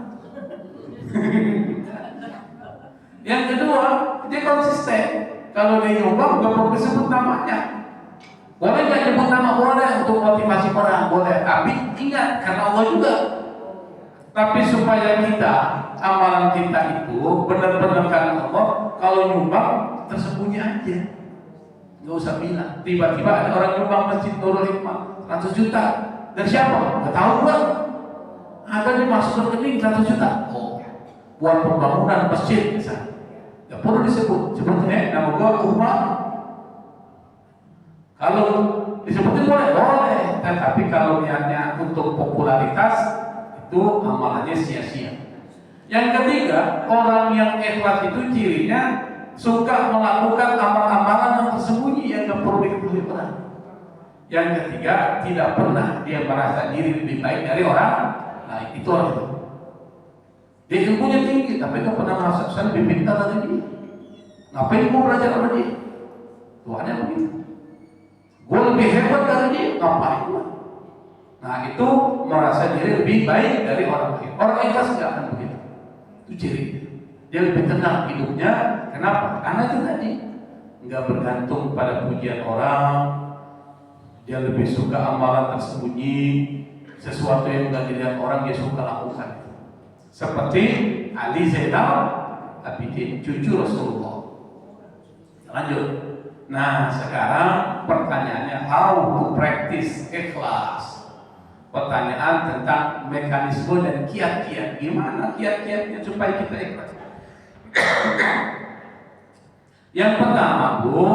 Yang kedua, dia konsisten. Kalau dia nyumbang, nggak perlu disebut namanya. Boleh nggak nyebut nama? Boleh, untuk motivasi orang, boleh. Tapi ingat, karena Allah juga. Tapi supaya kita, amalan kita itu benar-benar karena Allah. Kalau nyumbang, tersembunyi aja, nggak usah bilang. Tiba-tiba ada orang nyumbang masjid Nurul Hikmah 100 juta, Dari siapa? Nggak tahu gua. Ada dimasuk rekening 100 juta. Oh, buat pembangunan masjid misalnya. Nggak perlu disebut. Sebutnya nama gua Umar. Kalau disebutin boleh. Tetapi kalau niatnya untuk popularitas, itu amalannya sia-sia. Yang ketiga, orang yang ikhlas itu cirinya suka melakukan amal-amalan yang tersembunyi yang tidak perlu diketahui orang. Yang ketiga, tidak pernah dia merasa diri lebih baik dari orang lain. Itu orang itu. Dia ilmunya tinggi, tapi tidak pernah merasa saya lebih pintar dari dia. Ngapain mau belajar sama dia? Tuhannya begitu. Gue lebih hebat dari dia, ngapain gue? Nah itu merasa diri lebih baik dari orang lain. Orang ikhlas nggak akan begitu. Itu ciri. Dia lebih tenang hidupnya. Kenapa? Karena itu tadi nggak bergantung pada pujian orang. Dia lebih suka amalan tersembunyi, sesuatu yang nggak dilihat orang dia suka lakukan. Seperti Ali Zainal Abidin, cucu Rasulullah. Lanjut. Nah sekarang pertanyaannya, how to practice ikhlas? Pertanyaan tentang mekanisme dan kiat-kiat. Gimana kiat-kiatnya supaya kita ikhlas? Yang pertama, Bu,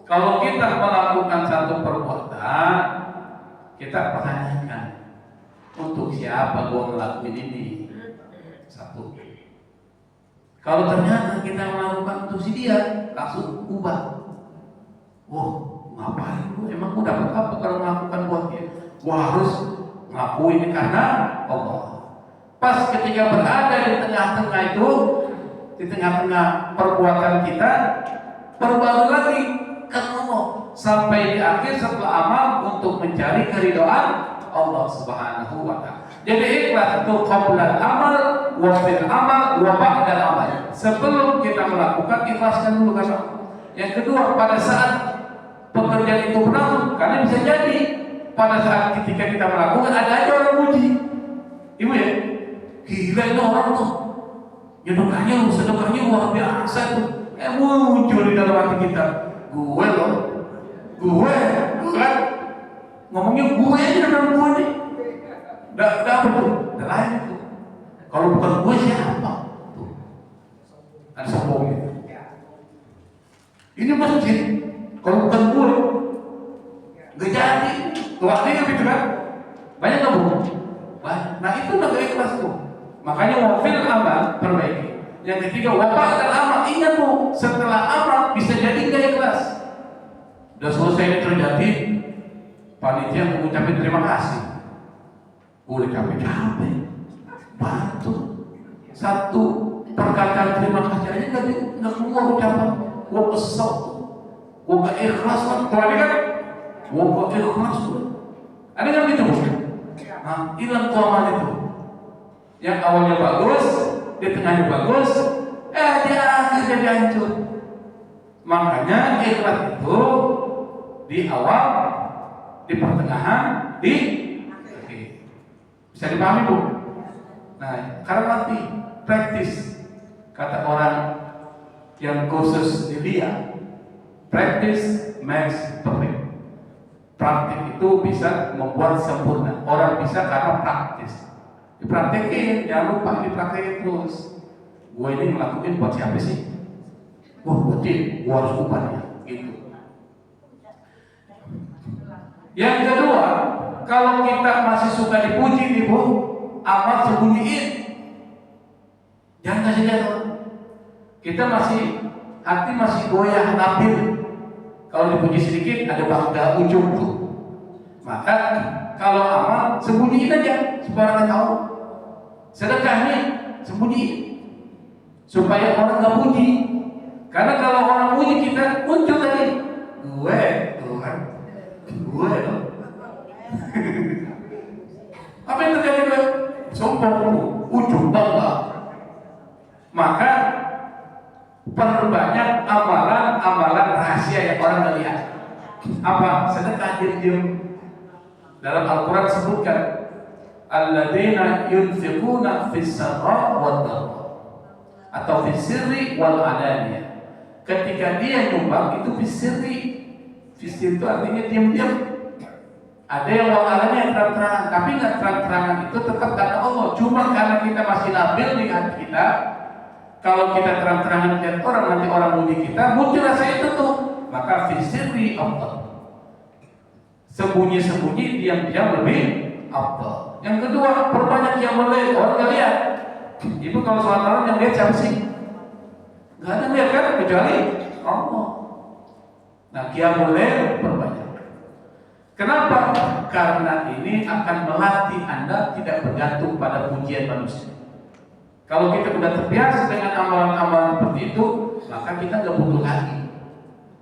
kalau kita melakukan satu perbuatan, kita pertanyakan, untuk siapa gua ngelakuin ini? Satu. Kalau ternyata kita melakukan untuk si dia, langsung ubah. Wah, ngapain gua? Emang gua dapat apa kalau melakukan buat dia? Gua harus ngelakuin karena Allah. Pas ketika berada di tengah-tengah itu, di tengah-tengah perbuatan kita, berbaru lagi karena Allah sampai di akhir setelah amal untuk mencari keridhaan Allah Subhanahu wa Ta'ala. Jadi ikhlas itu qabla amal, wa fil amal, wa ba'da amal. Sebelum kita melakukan, ikhlaskan dulu karena Allah. Yang kedua, pada saat pekerjaan itu berlangsung, karena bisa jadi pada saat ketika kita melakukan ada aja orang puji. Ibu ya, gila itu orang tuh. Sedekahnya luar biasa tuh. Muncul di dalam hati kita. Gue loh, gue kan ngomongnya gue aja dalam gue nih. Nggak apa tuh, nggak lain tuh. Kalau bukan gue siapa? Tuh. Ada sombongnya. Ini masjid. Kalau bukan gue, nggak jadi. Tuh artinya gitu kan? Banyak nggak bu? Banyak. Nah itu nggak ikhlas tuh. Makanya wafil amal perbaiki. Yang ketiga wafat dan amal. Ingat bu, setelah amal bisa jadi nggak ikhlas. Udah selesai ini terjadi, panitia mengucapkan terima kasih. Udah capek-capek, bantu satu perkataan terima kasih aja nggak keluar ucapan. Gua kesel, gua nggak ikhlas kan? Kalau ini kan, gua nggak ikhlas tuh. Ada nggak gitu bu? Nah, hilang tuh amal itu. Yang awalnya bagus, di tengahnya bagus, di akhir jadi hancur. Makanya ikhlas itu di awal, di pertengahan, di akhir. Bisa dipahami bu? Nah, karena nanti praktis kata orang yang khusus di dia, practice makes perfect. Praktik itu bisa membuat sempurna. Orang bisa karena praktis. Dipraktekin, jangan lupa dipraktekin terus. Gue ini ngelakuin buat siapa sih? Wah, buat dia, gue harus ubahnya. Gitu. Yang kedua, kalau kita masih suka dipuji nih bu, amal sembunyiin. Jangan kasih lihat orang. Kita masih, hati masih goyah, labil. Kalau dipuji sedikit, ada bangga ujung tuh. Maka kalau amal sembunyiin aja, supaya orang tahu. Sedekahnya sembunyi supaya orang nggak puji. Karena kalau orang puji kita muncul tadi, gue Tuhan, gue loh. Apa yang terjadi gue? Sombong, ujung bangga. Maka perbanyak amalan-amalan rahasia yang orang nggak lihat. Apa? Sedekah diam-diam. Dalam Al-Quran sebutkan alladzina yunfiquna fis sarra wad dharra atau fis sirri wal alaniyah. Ketika dia nyumbang itu fis sirri. Fis sirri itu artinya diam-diam. Ada yang wa'alanya yang terang-terangan, tapi nggak terang-terangan itu tetap karena Allah. Cuma karena kita masih labil di hati kita, kalau kita terang-terangan lihat orang, nanti orang muji kita, muncul rasa itu tuh. Maka fisirri Allah. Sembunyi-sembunyi, diam-diam lebih afdal. Yang kedua, perbanyak qiyamul lail. Orang nggak lihat. Ibu kalau sholat malam yang lihat siapa sih? Nggak ada yang lihat kan, kecuali Allah. Nah, qiyamul lail perbanyak. Kenapa? Karena ini akan melatih Anda tidak bergantung pada pujian manusia. Kalau kita sudah terbiasa dengan amalan-amalan seperti itu, maka kita nggak butuh lagi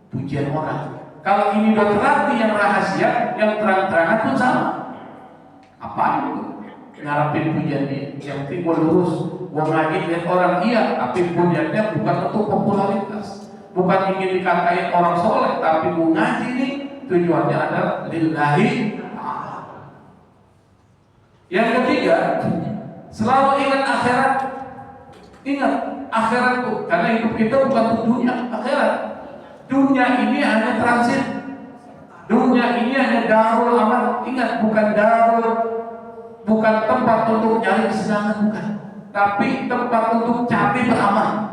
pujian orang. Kalau ini sudah terlatih yang rahasia, yang terang-terangan pun sama. Apaan itu? Ngarapin pujian dia. Yang penting gua lurus, gua ngaji lihat orang iya, tapi pujiannya bukan untuk popularitas, bukan ingin dikatain orang soleh, tapi gua ngaji nih tujuannya adalah lillahi. Yang ketiga, selalu ingat akhirat. Ingat akhirat tuh, karena hidup kita bukan untuk dunia, akhirat. Dunia ini hanya transit. Dunia ini hanya darul amal. Ingat, bukan tempat untuk nyari kesenangan, bukan. Tapi tempat untuk cari beramal.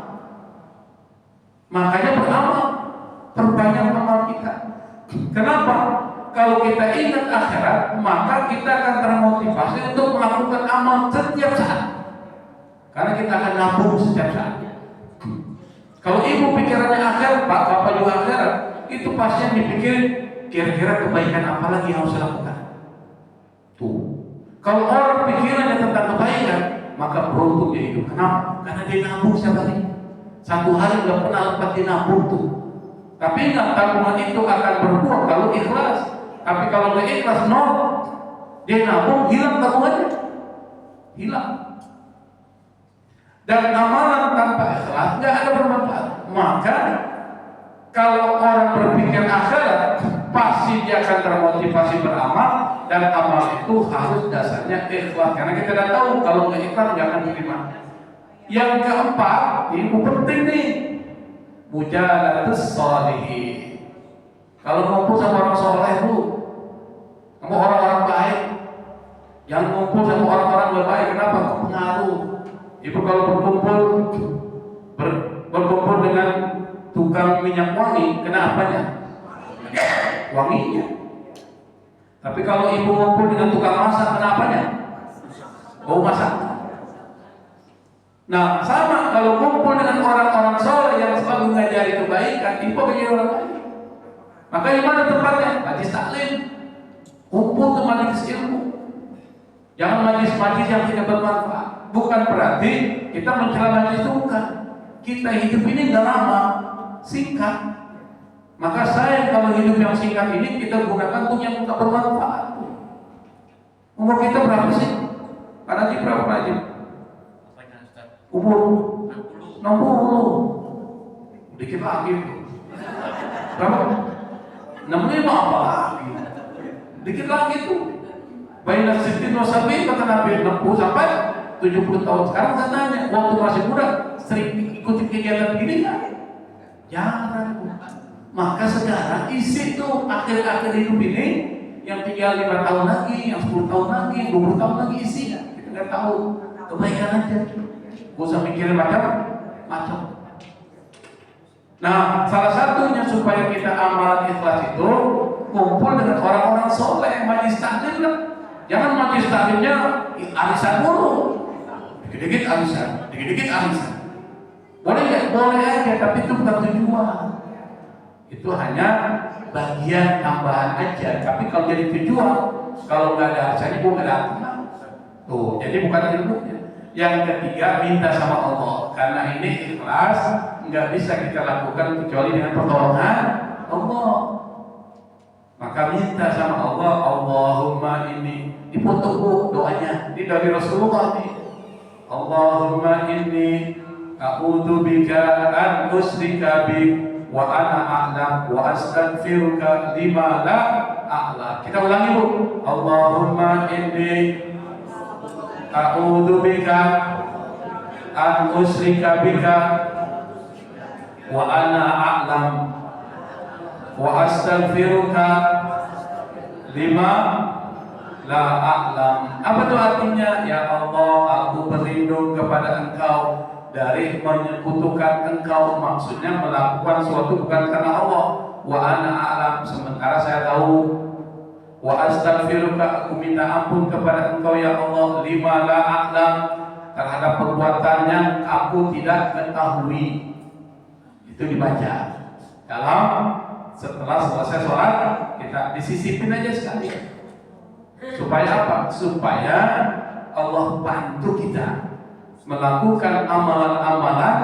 Makanya beramal, perbanyak amal kita. Kenapa? Kalau kita ingat akhirat, maka kita akan termotivasi untuk melakukan amal setiap saat. Karena kita akan nabung setiap saat. Kalau ibu pikirannya akhirat, bapak juga akhirat, itu pasti yang dipikir kira-kira kebaikan apa lagi yang harus dilakukan. Tuh. Kalau orang pikirannya tentang kebaikan, maka beruntung dia hidup. Kenapa? Karena dia nabung setiap hari. Satu hari nggak pernah lepas dia nabung tuh. Tapi ingat, tabungan itu akan berbuah kalau ikhlas. Tapi kalau nggak ikhlas, nol. Dia nabung, hilang tabungannya. Hilang. Dan amalan tanpa ikhlas nggak ada bermanfaat. Maka kalau orang berpikir akhirat, pasti dia akan termotivasi beramal, dan amal itu harus dasarnya ikhlas. Karena kita tidak tahu kalau nggak ikhlas nggak akan diterima. Yang keempat, ini penting nih, mujalatus sholihin. Kalau ngumpul sama orang soleh bu, sama orang-orang baik, yang ngumpul sama orang-orang baik, kenapa? Pengaruh. Ibu kalau berkumpul dengan tukang minyak wangi, kena apanya? Wanginya. Tapi kalau ibu ngumpul dengan tukang masak, kena apanya? Bau masak. Nah, sama kalau kumpul dengan orang-orang soleh yang selalu mengajari kebaikan, ibu menjadi orang baik. Maka di mana tempatnya? Majlis taklim. Kumpul ke majlis ilmu. Jangan majlis-majlis yang tidak bermanfaat. Bukan berarti kita mencela majlis itu, bukan. Kita hidup ini nggak lama, singkat. Maka saya kalau hidup yang singkat ini kita gunakan untuk yang nggak bermanfaat. Umur kita berapa sih? Pak Najib berapa Pak Najib? Umur 60. Dikit lagi tuh. Berapa? 65 apa lagi? Dikit lagi tuh. Baina sittin wa sab'in kata Nabi, 60 sampai 70 tahun. Sekarang saya nanya, waktu masih muda sering ikuti kegiatan begini nggak? Jarang. Maka sekarang isi tuh akhir-akhir hidup ini yang tinggal 5 tahun lagi, yang 10 tahun lagi, 20 tahun lagi isinya. Kita nggak tahu, kebaikan aja. Gak usah mikirin macam-macam. Nah, salah satunya supaya kita amalan ikhlas itu kumpul dengan orang-orang soleh, majlis taklim lah. Jangan majlis taklimnya arisan mulu. Dikit-dikit arisan, dikit-dikit arisan. Boleh nggak? Boleh aja, tapi itu bukan tujuan. Itu hanya bagian tambahan aja. Tapi kalau jadi tujuan, kalau nggak ada arisannya, gue nggak datang. Tuh, jadi bukan ilmunya. Yang ketiga, minta sama Allah. Karena ini ikhlas, nggak bisa kita lakukan kecuali dengan pertolongan Allah. Maka minta sama Allah, Allahumma ini. Dipoto bu doanya, ini dari Rasulullah nih. Allahumma inni a'udzubika an usyrika bik wa ana a'lam wa astaghfiruka lima la a'lam. Kita ulangi bu. Allahumma inni a'udzubika an usyrika bika wa ana a'lam wa astaghfiruka Lima la a'lam. Apa itu artinya? Ya Allah, aku berlindung kepada Engkau dari menyekutukan Engkau. Maksudnya melakukan suatu bukan karena Allah. Wa ana a'lam, sementara saya tahu. Wa astaghfiruka, aku minta ampun kepada Engkau ya Allah, lima la a'lam, terhadap perbuatan yang aku tidak ketahui. Itu dibaca dalam setelah selesai sholat, kita disisipin aja sekali. Supaya apa? Supaya Allah bantu kita melakukan amalan-amalan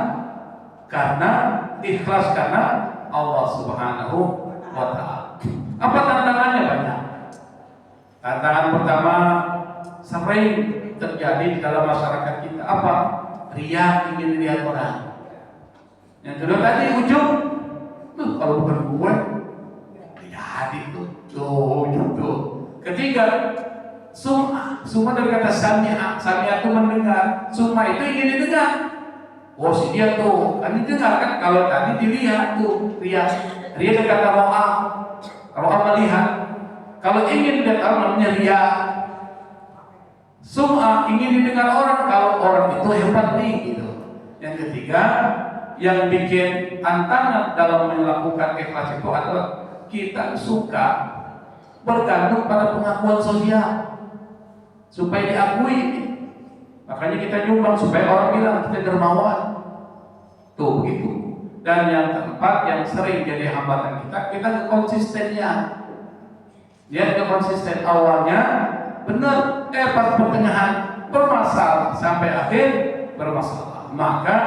karena ikhlas, karena Allah Subhanahu wa ta'ala. Apa tantangannya? Banyak. Tantangan pertama sering terjadi di dalam masyarakat kita. Apa? Riya, ingin dilihat orang. Yang kedua tadi ujub. Tuh, kalau bukan gue, jadi tuh. Ketiga, sum'ah. Sum'ah dari kata sami'ah. Sami'ah itu mendengar. Sum'ah itu ingin didengar. Oh, si dia tuh kan didengar kan. Kalau tadi dilihat tuh riya. Riya dari kata ro'a. Ro'a melihat. Kalau ingin dilihat orang namanya riya. Sum'ah ingin didengar orang. Kalau orang itu hebat nih gitu. Yang ketiga, yang bikin tantangan dalam melakukan ikhlas itu adalah kita suka bergantung pada pengakuan sosial supaya diakui. Makanya kita nyumbang supaya orang bilang kita dermawan. Tuh begitu. Dan yang keempat yang sering jadi hambatan kita konsistennya. Dia konsisten awalnya benar, pas pertengahan bermasalah sampai akhir bermasalah. Maka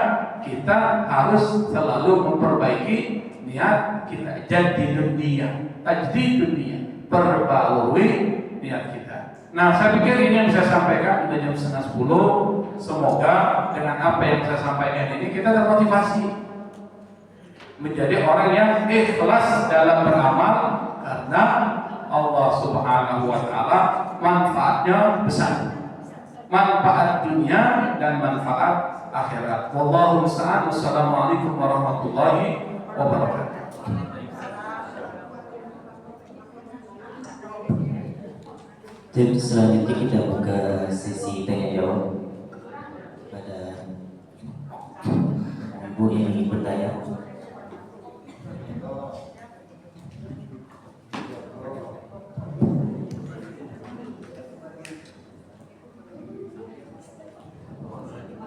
kita harus selalu memperbaiki niat kita. Jadi dunia, perbarui niat kita. Nah, saya pikir ini yang saya sampaikan udah jam 9:30. Semoga dengan apa yang saya sampaikan ini kita termotivasi menjadi orang yang ikhlas dalam beramal karena Allah Subhanahu wa ta'ala manfaatnya besar. Manfaat dunia dan manfaat akhirat. Wallahu musta'an. Wassalamualaikum warahmatullahi wabarakatuh. Jadi selanjutnya kita buka sesi tanya jawab pada ibu yang ingin bertanya.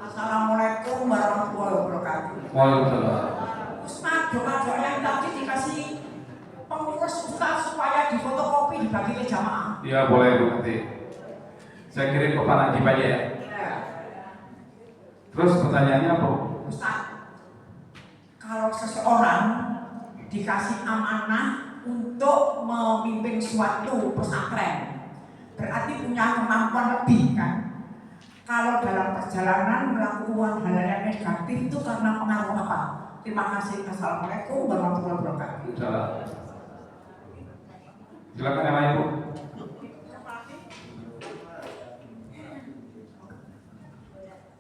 Assalamualaikum warahmatullahi wabarakatuh. Waalaikumsalam. Ustaz, doa-doa yang tadi dikasih pengurus Ustaz supaya difotokopi dibagi ke jamaah. Ya boleh Bu, nanti saya kirim ke Pak Najib aja ya. Ya. Terus pertanyaannya apa? Ustaz, kalau seseorang dikasih amanah untuk memimpin suatu pesantren, berarti punya kemampuan lebih kan? Kalau dalam perjalanan melakukan hal yang negatif itu karena pengaruh apa? Terima kasih. Assalamualaikum warahmatullahi wabarakatuh. Salam. Silakan yang lain Bu.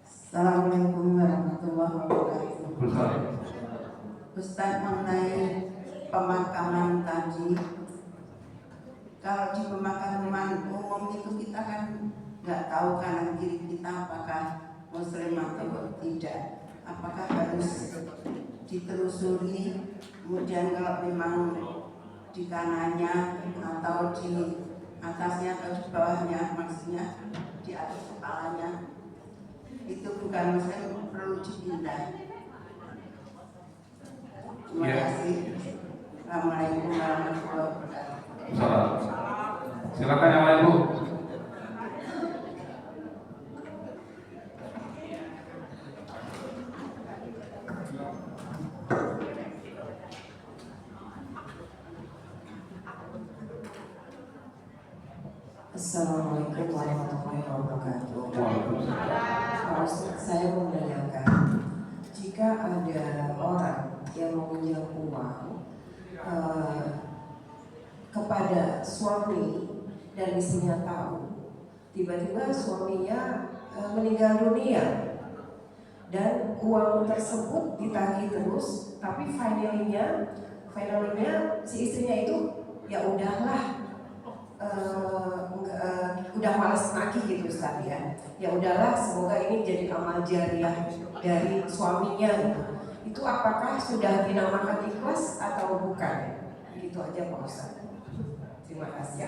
Assalamualaikum warahmatullahi wabarakatuh. Salam. Ustaz, mengenai pemakaman tadi, kalau di pemakaman umum itu kita kan nggak tahu kanan kiri kita apakah muslim atau tidak. Apakah harus ditelusuri, kemudian kalau memang di kanannya atau di atasnya atau di bawahnya, maksudnya di atas kepalanya itu bukan muslim, perlu dipindah. Terima kasih. Assalamualaikum warahmatullahi wabarakatuh. Salam. Silakan yang lain Bu. Assalamualaikum warahmatullahi wabarakatuh. Saya mau menanyakan, jika ada orang yang meminjam uang kepada suami dan istrinya tahu, tiba-tiba suaminya meninggal dunia dan uang tersebut ditagih terus, tapi finalnya si istrinya itu ya udahlah, lagi gitu Ustaz ya. Ya udahlah, semoga ini jadi amal jariah dari suaminya gitu. Itu apakah sudah dinamakan ikhlas atau bukan? Gitu aja Pak Ustaz. Terima kasih.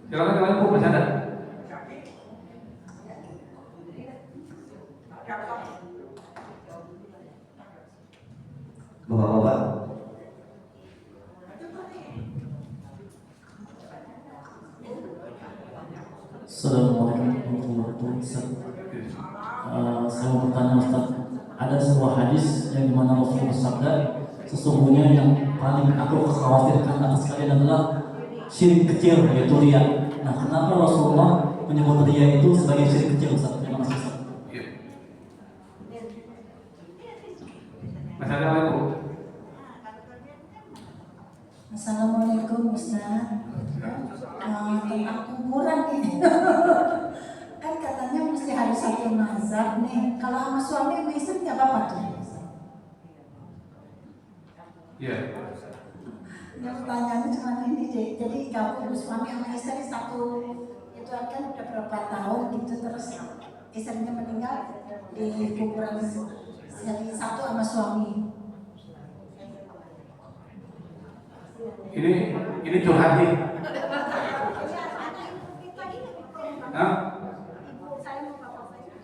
Silakan kalian Bu bercanda. Bapak-bapak, Assalamualaikum warahmatullahi wabarakatuh. Saya mau bertanya Ustaz, ada sebuah hadis yang dimana Rasulullah bersabda, sesungguhnya yang paling aku khawatirkan atas kalian adalah syirik kecil, yaitu riya. Nah, kenapa Rasulullah menyebut riya itu sebagai syirik kecil Ustaz? Terima kasih Ustaz. Masih ada lagi Bu? Assalamualaikum Ustaz. Tentang kuburan nih. Kan katanya mesti harus satu mazhab nih. Kalau sama suami sama istri nggak apa-apa tuh. Iya. Yang pertanyaannya cuma ini deh. Jadi kalau suami sama istri satu itu kan udah berapa tahun gitu, terus istrinya meninggal di kuburan jadi satu sama suami. Ini curhat nih. Hah?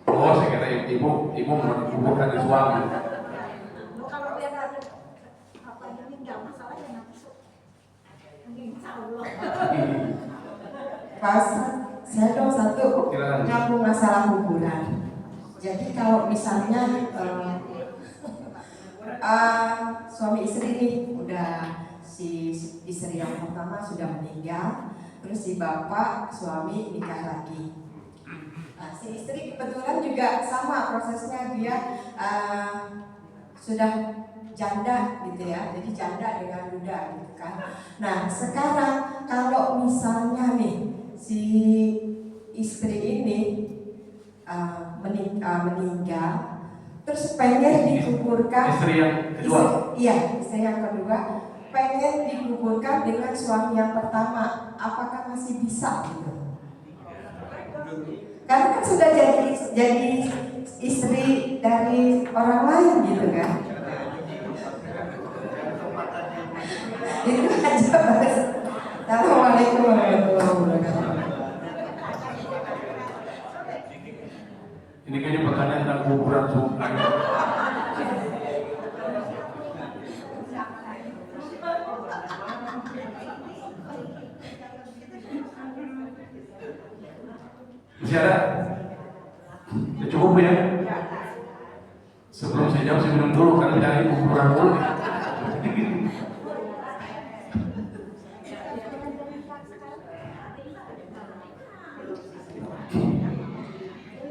Oh, saya kira ibu mau dikuburkan di suami. Kalau dia apa ini nggak masalah ya nafsu. Insya Allah. Pas saya dong satu Silakan. nyambung masalah kuburan. Jadi kalau misalnya suami istri nih udah, si istri yang pertama sudah meninggal, terus si bapak suami nikah lagi. Nah, si istri kebetulan juga sama prosesnya, dia sudah janda gitu ya, jadi janda dengan duda gitu kan. Nah sekarang kalau misalnya nih si istri ini meninggal, terus pengen dikuburkan, Istri yang kedua. istri yang kedua pengen dikuburkan dengan suami yang pertama, apakah masih bisa gitu? Karena kan sudah jadi istri dari orang lain gitu kan. Itu aja Mas. Assalamualaikum warahmatullahi wabarakatuh. Ini kayaknya pertanyaan tentang kuburan suka. Masih ada? Ya, cukup ya? Sebelum saya jawab, saya minum dulu karena cari kuburan dulu.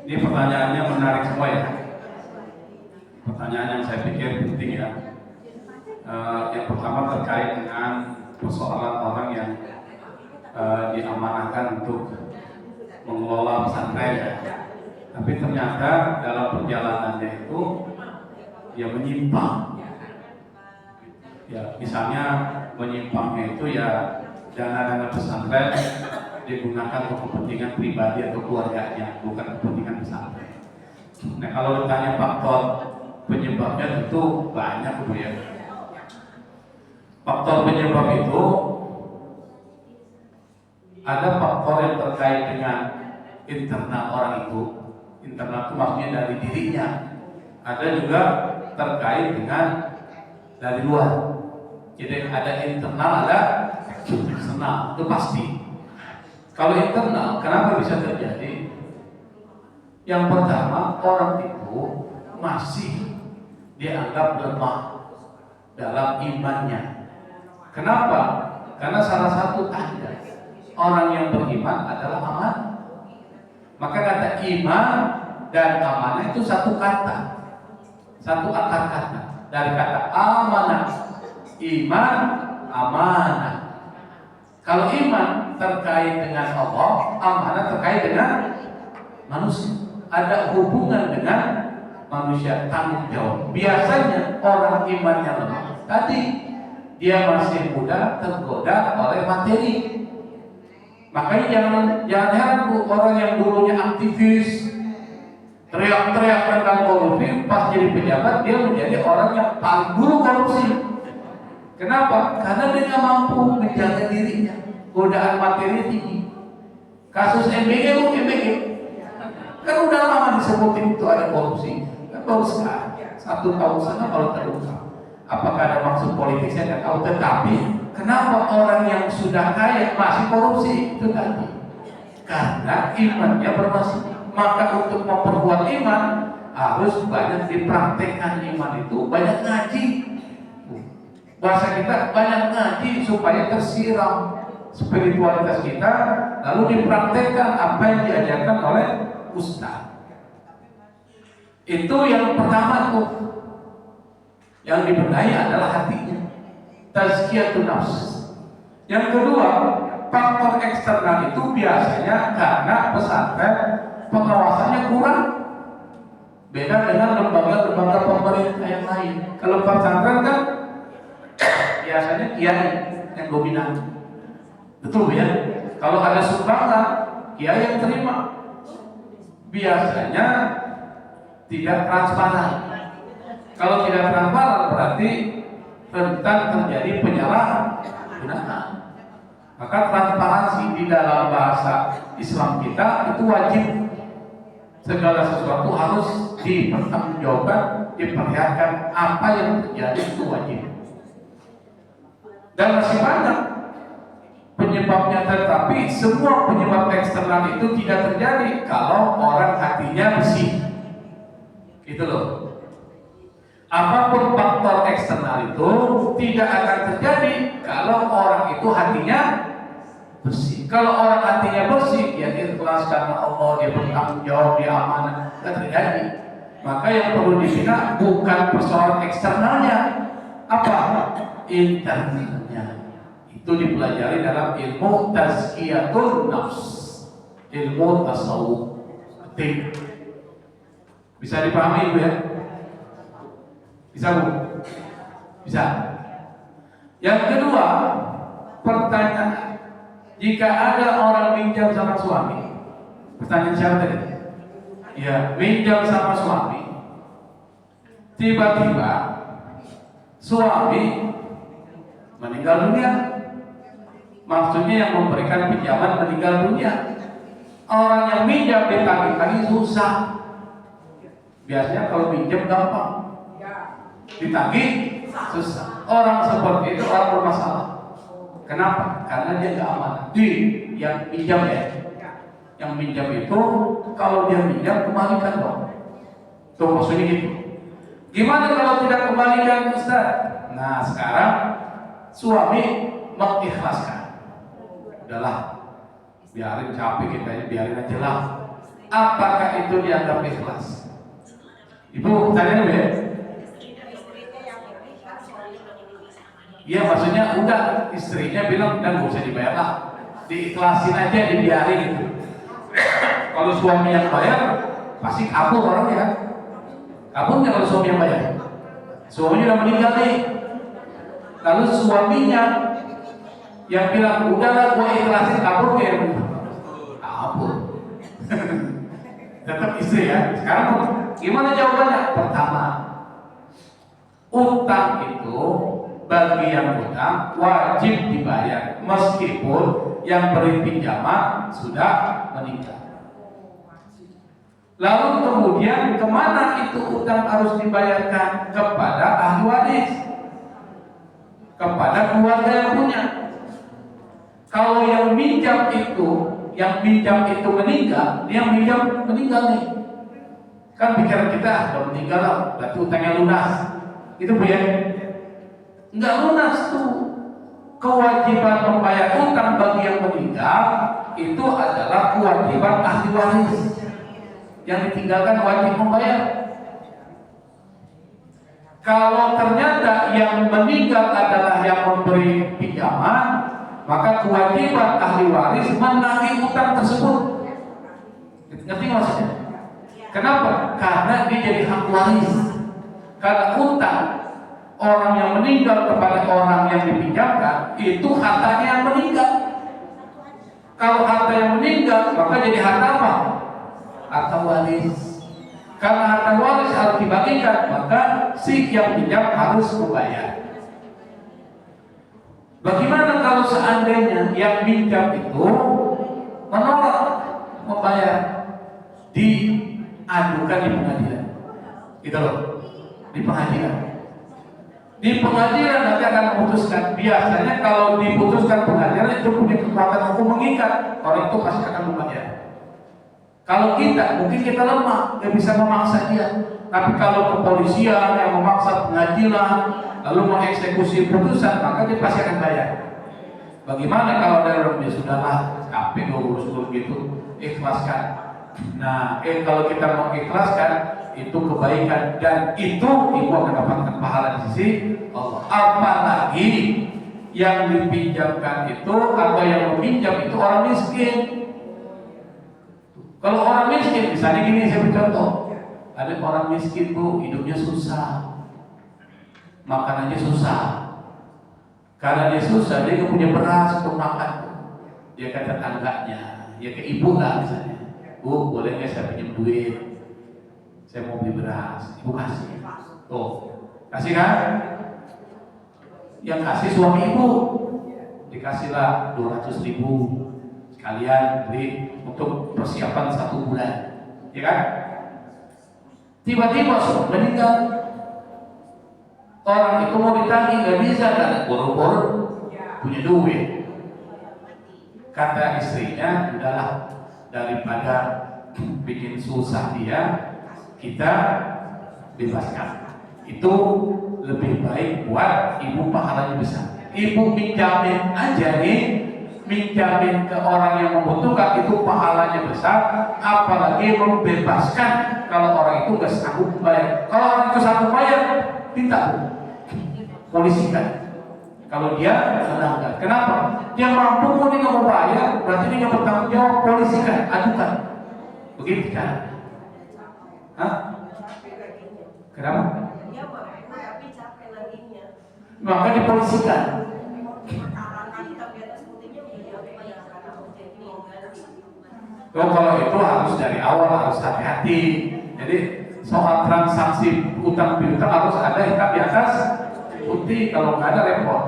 Ini pertanyaannya menarik semua ya. Pertanyaan yang saya pikir penting ya. Yang pertama terkait dengan persoalan orang yang diamanahkan untuk mengelola pesantren, tapi ternyata dalam perjalanannya itu ya menyimpang. Ya misalnya menyimpangnya itu ya dana-dana pesantren digunakan untuk kepentingan pribadi atau keluarganya, bukan kepentingan pesantren. Nah kalau ditanya faktor penyebabnya tentu banyak Bu ya. Faktor penyebab itu ada faktor yang terkait dengan internal orang itu. Internal itu maksudnya dari dirinya. Ada juga terkait dengan dari luar. Jadi ada internal, ada eksternal, itu pasti. Kalau internal, kenapa bisa terjadi? Yang pertama, orang itu masih dianggap lemah dalam imannya. Kenapa? Karena salah satu tanda orang yang beriman adalah aman. Maka kata iman dan amanah itu satu kata, satu akar kata. Dari kata amanah, iman, amanah. Kalau iman terkait dengan Allah, amanah terkait dengan manusia. Ada hubungan dengan manusia, tanggung jawab. Biasanya orang imannya lemah, tadi dia masih muda, tergoda oleh materi. Makanya jangan heran Bu, orang yang dulunya aktivis, teriak-teriak tentang korupsi, pas jadi pejabat dia menjadi orang yang paling dulu korupsi. Kenapa? Karena dia nggak mampu menjaga dirinya, godaan materi tinggi. Kasus MBG Bu, MBG kan udah lama disebutin itu ada korupsi, kan baru sekarang 1 tahun setengah kalau terungkap. Apakah ada maksud politik saya nggak tahu, tetapi kenapa orang yang sudah kaya masih korupsi itu tadi? Karena imannya bermasalah. Maka untuk memperkuat iman harus banyak dipraktekkan iman itu, banyak ngaji. Bahasa kita banyak ngaji supaya tersiram spiritualitas kita, lalu dipraktekkan apa yang diajarkan oleh ustaz. Itu yang pertama tuh. Yang dibenahi adalah hatinya, tazkiyatun nafs. Yang kedua, faktor eksternal itu biasanya karena pesantren pengawasannya kurang. Beda dengan lembaga-lembaga pemerintah yang lain. Kalau pesantren kan biasanya kiai yang dominan. Betul ya? Kalau ada sumbangan, kiai yang terima. Biasanya tidak transparan. Kalau tidak transparan berarti rentan terjadi penyalahgunaan. Maka transparansi di dalam bahasa Islam kita itu wajib. Segala sesuatu harus dipertanggungjawabkan, diperlihatkan apa yang terjadi itu wajib. Dan masih banyak penyebabnya, tetapi semua penyebab eksternal itu tidak terjadi kalau orang hatinya bersih. Itu loh. Apapun faktor eksternal itu tidak akan terjadi kalau orang itu hatinya bersih. Kalau orang hatinya bersih, dia ikhlas karena Allah, dia bertanggung jawab, dia amanah, tidak terjadi. Maka yang perlu dibina bukan persoalan eksternalnya, apa? Internalnya. Itu dipelajari dalam ilmu tazkiyatun nafs, ilmu tasawuf. Penting. Bisa dipahami Bu ya? Bisa Bu? Bisa. Yang kedua, pertanyaan, jika ada orang minjam sama suami, pertanyaan siapa tadi? Ya, minjam sama suami, tiba-tiba suami meninggal dunia. Maksudnya yang memberikan pinjaman meninggal dunia. Orang yang minjam ditagih-tagih susah. Biasanya kalau minjam gampang, ditagih susah. Orang seperti itu orang bermasalah. Kenapa? Karena dia nggak amanah. Yang minjam ya, yang minjam itu kalau dia minjam kembalikan dong. Tuh maksudnya gitu. Gimana kalau tidak kembalikan Ustaz? Nah sekarang suami mengikhlaskan. Udahlah, biarin capek kita, biarin aja lah. Apakah itu dianggap ikhlas? Ibu tanya ya. Iya maksudnya udah istrinya bilang dan gak usah dibayar lah, diikhlasin aja, dibiarin gitu. Kalau suami yang bayar pasti kabur orangnya kan? Kabur nggak kalau suami yang bayar? Suaminya udah meninggal nih, lalu suaminya yang bilang udahlah gue ikhlasin, kabur kayak kabur. Tetap istri ya. Sekarang gimana jawabannya? Pertama, utang itu bagi yang utang wajib dibayar meskipun yang beri pinjaman sudah meninggal. Lalu kemudian kemana itu utang harus dibayarkan? Kepada ahli waris, kepada keluarga yang punya. Kalau yang minjam itu meninggal, dia minjam meninggal nih. Kan pikiran kita udah meninggal lah, berarti utangnya lunas. Itu Bu ya. Enggak lunas tuh. Kewajiban membayar utang bagi yang meninggal itu adalah kewajiban ahli waris. Yang ditinggalkan wajib membayar. Kalau ternyata yang meninggal adalah yang memberi pinjaman, maka kewajiban ahli waris menagih utang tersebut. Ngerti nggak maksudnya? Kenapa? Karena dia jadi hak waris. Karena utang orang yang meninggal kepada orang yang dipinjamkan, itu hartanya yang meninggal. Kalau harta yang meninggal, maka jadi harta apa? Harta waris. Karena harta waris harus dibagikan, maka si yang pinjam harus membayar. Bagaimana kalau seandainya yang pinjam itu menolak membayar? Diadukan di pengadilan. Gitu loh. Di pengadilan. Di pengadilan nanti akan memutuskan. Biasanya kalau diputuskan pengadilan itu punya kekuatan hukum mengikat, orang itu pasti akan membayar. Kalau kita, mungkin kita lemah, nggak bisa memaksa dia. Tapi kalau kepolisian yang memaksa pengadilan, lalu mengeksekusi putusan, maka dia pasti akan bayar. Bagaimana kalau ada orang dia sudahlah capek urus-urus gitu, ikhlaskan. Nah, kalau kita mau ikhlaskan, itu kebaikan dan itu ibu akan dapatkan pahala di sisi Allah. Apalagi yang dipinjamkan itu atau yang meminjam itu orang miskin. Kalau orang miskin, misalnya gini, saya bercontoh, ada orang miskin bu, hidupnya susah, makanannya susah. Karena dia susah, dia nggak punya beras untuk makan. Dia ke tetangganya, dia ke ibu lah misalnya, bu boleh nggak saya pinjam duit? Saya mau beli beras, ibu kasih. Tuh, kasih kan? Yang kasih suami ibu, dikasihlah 200.000 sekalian beli untuk persiapan 1 bulan, ya kan? Tiba-tiba sudah meninggal. Orang itu mau ditagih nggak bisa karena boro-boro punya duit. Kata istrinya, udahlah daripada bikin susah dia, kita bebaskan. Itu lebih baik buat ibu, pahalanya besar. Ibu minjamin aja nih, minjamin ke orang yang membutuhkan, itu pahalanya besar. Apalagi membebaskan kalau orang itu nggak sanggup bayar. Kalau orang itu sanggup bayar, minta polisikan. Kalau dia melanggar, kenapa? Dia mampu kok dia nggak mau bayar, berarti dia nggak bertanggung jawab, polisikan, adukan. Begitu kan? Hah? Kenapa? Maka dipolisikan. Oh, kalau itu harus dari awal, harus hati-hati. Jadi soal transaksi utang piutang harus ada hitam di atas putih. Kalau nggak ada repot.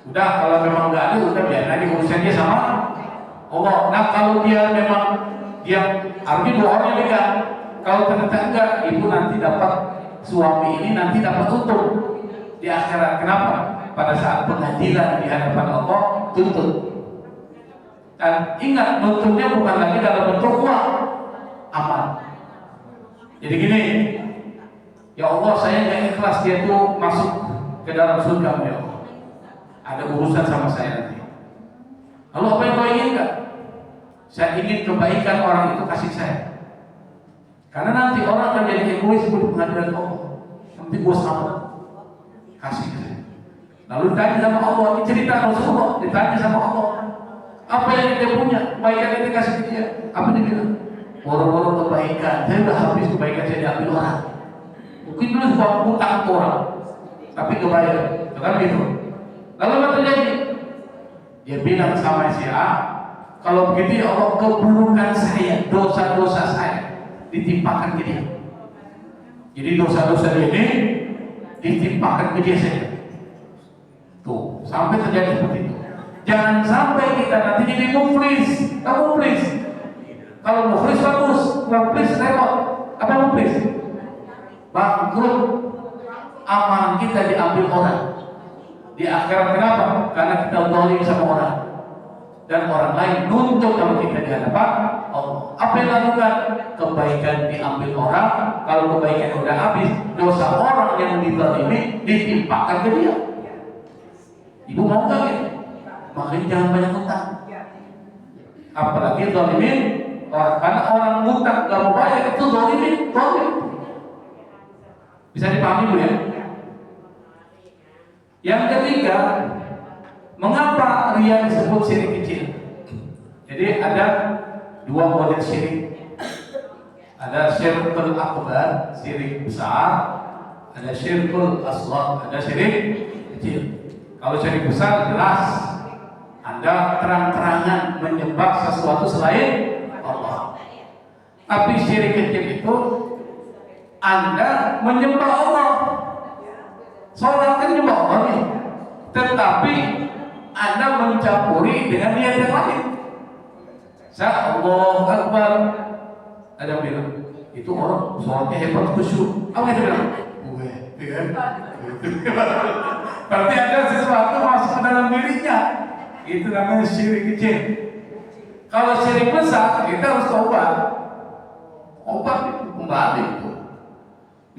Udah, kalau memang nggak ada, udah biar aja urusannya sama Allah. Nah, kalau dia memang dia artinya 2 orang pegang. Kalau ternyata enggak, ibu nanti dapat, suami ini nanti dapat untung di akhirat. Kenapa? Pada saat pengadilan di hadapan Allah tuntut. Dan ingat, nuntutnya bukan lagi dalam bentuk uang, amal. Jadi gini, ya Allah, saya nggak ikhlas dia tuh masuk ke dalam surga, ya Allah. Ada urusan sama saya nanti. Lalu apa yang kau inginkan? Saya ingin kebaikan orang itu kasih saya. Karena nanti orang akan jadi egois di pengadilan Allah. Yang penting gue selamat, kasih saya. Lalu ditanya sama Allah, cerita Rasulullah, ditanya sama Allah, apa yang dia punya, kebaikan yang dikasih ke dia. Apa dia bilang? Boro-boro kebaikan, saya udah habis kebaikan saya diambil orang. Mungkin dulu sebuah utang orang, tapi kebayar, kan gitu. Lalu apa terjadi? Dia bilang sama si A, kalau begitu ya Allah, keburukan saya, dosa-dosa saya ditimpakan ke dia. Jadi dosa-dosa dia ini ditimpakan ke dia saja. Tuh, sampai terjadi seperti itu. Jangan sampai kita nanti jadi muflis. Kamu muflis. Kalau muflis bagus, muflis repot. Apa muflis? Bangkrut. Amal kita diambil orang. Di akhirat kenapa? Karena kita zalim sama orang. Dan orang lain nuntut kalau kita di hadapan Allah. Apa yang lakukan? Kebaikan diambil orang. Kalau kebaikan udah habis, dosa orang yang dizalimi ditimpakan ke dia. Ibu mau nggak gitu? Makanya jangan banyak utang. Apalagi zalimin orang, karena orang utang nggak mau bayar itu zalimin, zalim. Bisa dipahami Bu ya? Yang ketiga, mengapa riya disebut syirik kecil? Jadi ada 2 model syirik. Ada syirkul akbar, syirik besar. ada syirkul asghar, ada syirik kecil. Kalau syirik besar jelas Anda terang-terangan menyembah sesuatu selain Allah. Tapi syirik kecil itu Anda menyembah Allah. Sholat kan nyembah Allah nih, tetapi Anda mencampuri dengan niat yang lain. Allahu Akbar. Ada yang bilang itu orang sholatnya hebat khusyuk. Apa yang bilang? Berarti ada sesuatu masuk ke dalam dirinya. Itu namanya syirik kecil. Kalau syirik besar, kita harus tobat. Obat itu kembali itu.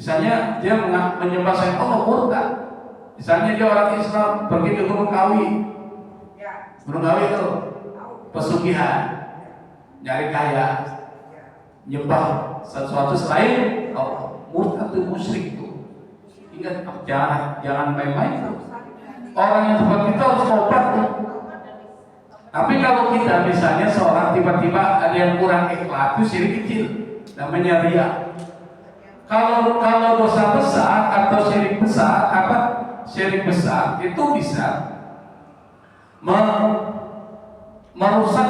Misalnya dia menyembah selain Allah, murtad. Misalnya dia orang Islam pergi ke Gunung Kawi. Gunung Kawi itu pesugihan, nyari kaya, nyembah sesuatu selain Allah. Murtad itu musyrik itu. Ingat, jangan main-main. Orang yang seperti itu harus tobat. Tapi kalau kita misalnya seorang tiba-tiba ada yang kurang ikhlas, itu syirik kecil, namanya riya. Kalau dosa besar atau syirik besar, syirik besar itu bisa merusak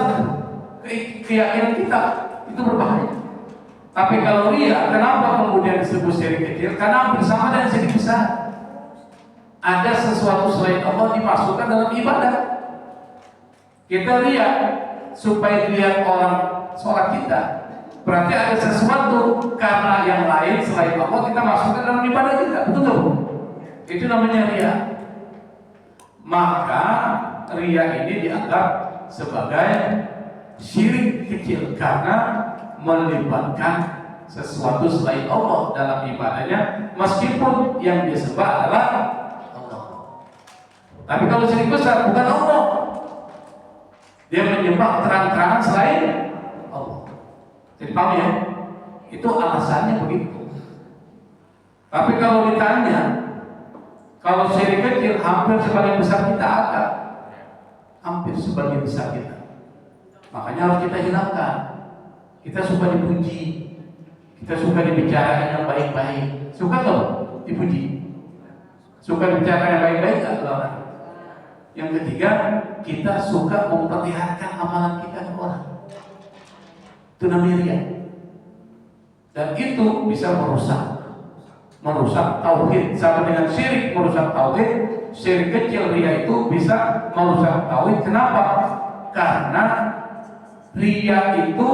keyakinan kita, itu berbahaya. Tapi kalau riya, kenapa kemudian disebut syirik kecil? Karena bersama dengan syirik besar ada sesuatu selain Allah dimasukkan dalam ibadah. Kita lihat supaya dilihat orang sholat kita, berarti ada sesuatu karena yang lain selain Allah kita masukkan dalam ibadah kita, betul nggak Bu? Itu namanya riya. Maka riya ini dianggap sebagai syirik kecil karena melibatkan sesuatu selain Allah dalam ibadahnya, meskipun yang disembah adalah Allah. Tapi kalau syirik besar bukan Allah, dia menyembah terang-terangan selain Allah. Jadi paham ya? Itu alasannya begitu. Tapi kalau ditanya, kalau syirik kecil hampir sebagian besar kita ada, hampir sebagian besar kita. Makanya harus kita hilangkan. Kita suka dipuji, kita suka dibicarakan yang baik-baik. Suka nggak dipuji? Suka dibicarakan yang baik-baik nggak orang? Yang ketiga, kita suka memperlihatkan amalan kita ke orang. Itu namanya riya. Dan itu bisa merusak tauhid. Sama dengan syirik merusak tauhid, syirik kecil riya itu bisa merusak tauhid. Kenapa? Karena riya itu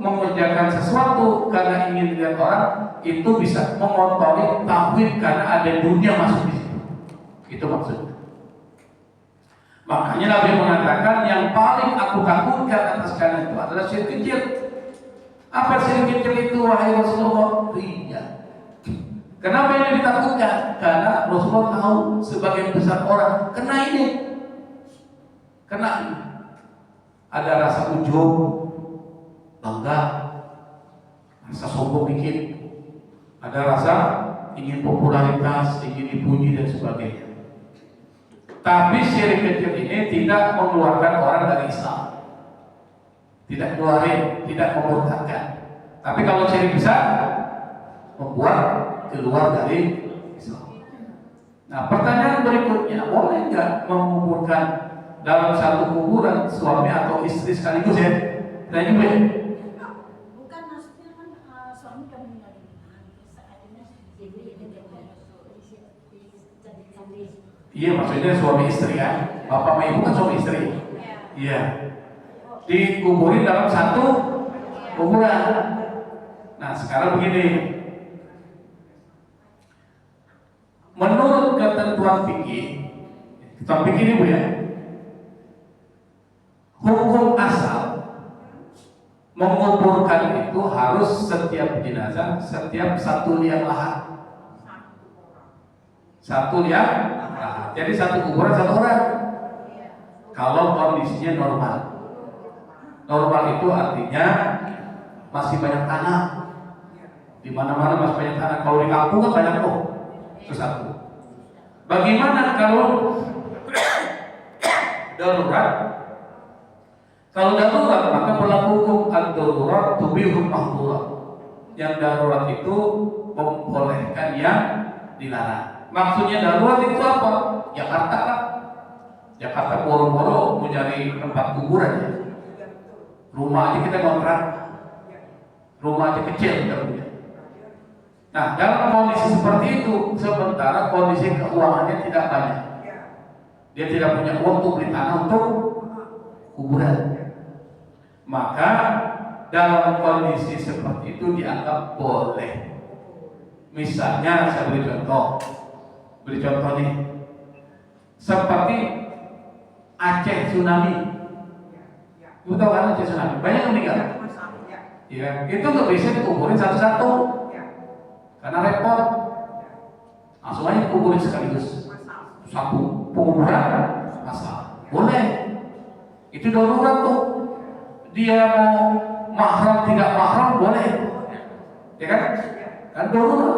mengerjakan sesuatu karena ingin dilihat orang, itu bisa mengotori tauhid karena ada dunia masuk di situ. Itu maksudnya. Makanya Nabi mengatakan yang paling aku takutkan atas kalian itu adalah syirik kecil. Apa syirik kecil itu wahai Rasulullah? Riya. Kenapa ini ditakutkan? Karena Rasulullah tahu sebagian besar orang kena ini. Ada rasa ujub, bangga, rasa sombong dikit, ada rasa ingin popularitas, ingin dipuji dan sebagainya. Tapi syirik kecil ini tidak mengeluarkan orang dari Islam, tidak keluarin, tidak memurtadkan. Tapi kalau syirik besar membuat keluar dari Islam. Nah, pertanyaan berikutnya, boleh nggak menguburkan dalam satu kuburan suami atau istri sekaligus ya? Tanya juga ya? Bukan, maksudnya kan suami udah meninggal seadanya Iya, maksudnya suami istri kan? Bapak sama ibu kan suami istri. Iya. Dikuburin dalam satu kuburan. Nah, sekarang begini. Menurut ketentuan fikih, kita fikih ini Bu ya, hukum asal menguburkan itu harus setiap jenazah, setiap satu liang lahan. Satu liang lahan. Jadi satu kuburan satu orang. Kalau kondisinya normal. Normal itu artinya masih banyak tanah. Di mana-mana masih banyak tanah. Kalau di kampung kan banyak kok. Itu satu. Bagaimana kalau darurat? Kalau darurat maka berlaku hukum ad-darurat tubihul mahdurat. Yang darurat itu membolehkan yang dilarang. Maksudnya darurat itu apa? Jakarta lah. Jakarta boro-boro mau nyari tempat kuburan ya. Rumah aja kita kontrak. Rumah aja kecil kita punya. Nah, dalam kondisi seperti itu, sementara kondisi keuangannya tidak banyak. Dia tidak punya uang untuk beli tanah untuk kuburan. Maka dalam kondisi seperti itu dianggap boleh. Misalnya saya beri contoh nih, seperti Aceh tsunami. Ibu tahu kan Aceh tsunami? Banyak yang meninggal. Ya, itu nggak bisa dikuburin satu-satu, karena repot. Langsung aja dikuburin sekaligus. Satu penguburan masalah. Boleh. Itu darurat tuh. Dia mau mahram tidak mahram boleh. Ya kan? Kan darurat.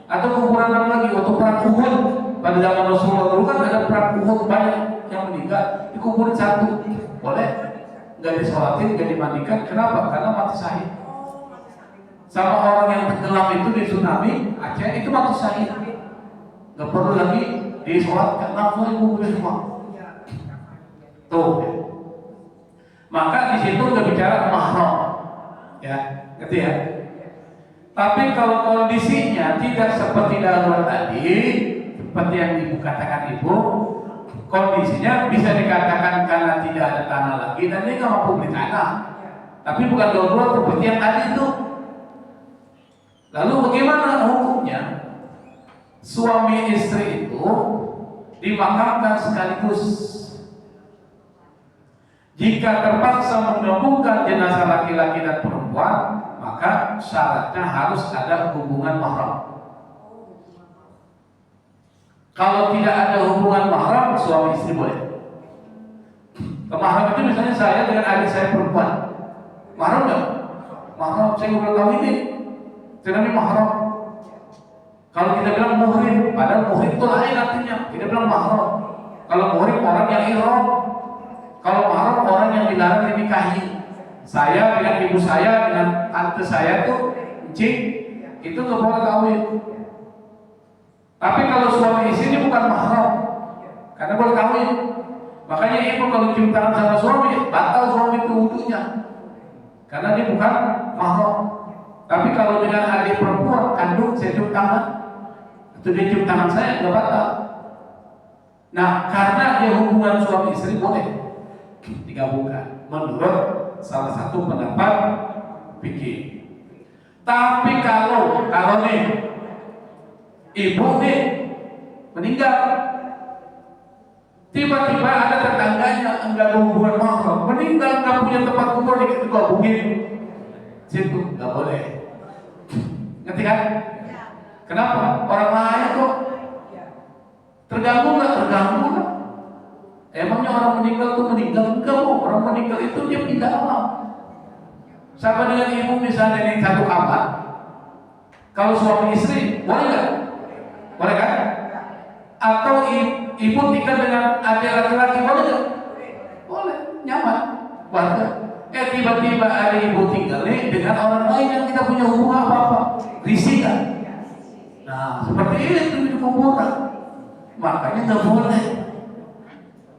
Atau kuburan lagi waktu perang Uhud pada zaman Rasulullah dulu kan ada perang Uhud banyak yang meninggal dikuburin satu. Boleh. Nggak disolatin, nggak dimandikan. Kenapa? Karena mati syahid. Sama orang yang tenggelam itu di tsunami Aceh itu mati syahid. Nggak perlu lagi disolatkan, langsung dikuburin semua. Tuh. Maka di situ nggak bicara mahram, ya, gitu ya. Tapi kalau kondisinya tidak seperti darurat tadi, seperti yang ibu katakan ibu, kondisinya bisa dikatakan karena tidak ada tanah lagi dan dia nggak mampu beli tanah. Tapi bukan darurat seperti yang tadi itu. Lalu bagaimana hukumnya? Suami istri itu dimakamkan sekaligus. Jika terpaksa menggabungkan jenazah laki-laki dan perempuan, maka syaratnya harus ada hubungan mahram. Kalau tidak ada hubungan mahram, suami istri boleh. Mahram itu misalnya saya dengan adik saya perempuan, mahram nggak? Mahram, saya nggak tahu ini. Ini mahram. Kalau kita bilang muhrim, padahal muhrim itu lain artinya. Kita bilang mahram. Kalau muhrim orang yang ihram. Kalau mahram orang yang dilarang dinikahi. Saya dengan ibu saya dengan tante saya tuh cing, itu nggak boleh kawin. Tapi kalau suami istri ini bukan mahram, karena boleh kawin. Makanya ibu kalau cium tangan sama suami, batal suami itu wudunya, karena dia bukan mahram. Tapi kalau dengan adik perempuan kandung saya cium tangan, itu dia cium tangan saya nggak batal. Nah, karena dia hubungan suami istri boleh digabungkan menurut salah satu pendapat fikih. Tapi kalau nih ibu nih meninggal, tiba-tiba ada tetangganya enggak ada hubungan mahram, meninggal nggak punya tempat kubur digabungin, situ nggak boleh. Ngerti kan? Kenapa? Orang lain kok terganggu nggak? Terganggu lah. Emangnya orang meninggal itu meninggal? Enggak, orang meninggal itu dia pindah alam. Sama dengan ibu misalnya di satu kamar, kalau suami istri boleh nggak? Boleh kan? Atau ibu tinggal dengan adik laki-laki boleh nggak? Boleh, nyaman, warga. Tiba-tiba ada ibu tinggal nih dengan orang lain yang tidak punya hubungan apa-apa, risih kan? Nah, seperti itu di kuburan. Makanya nggak boleh.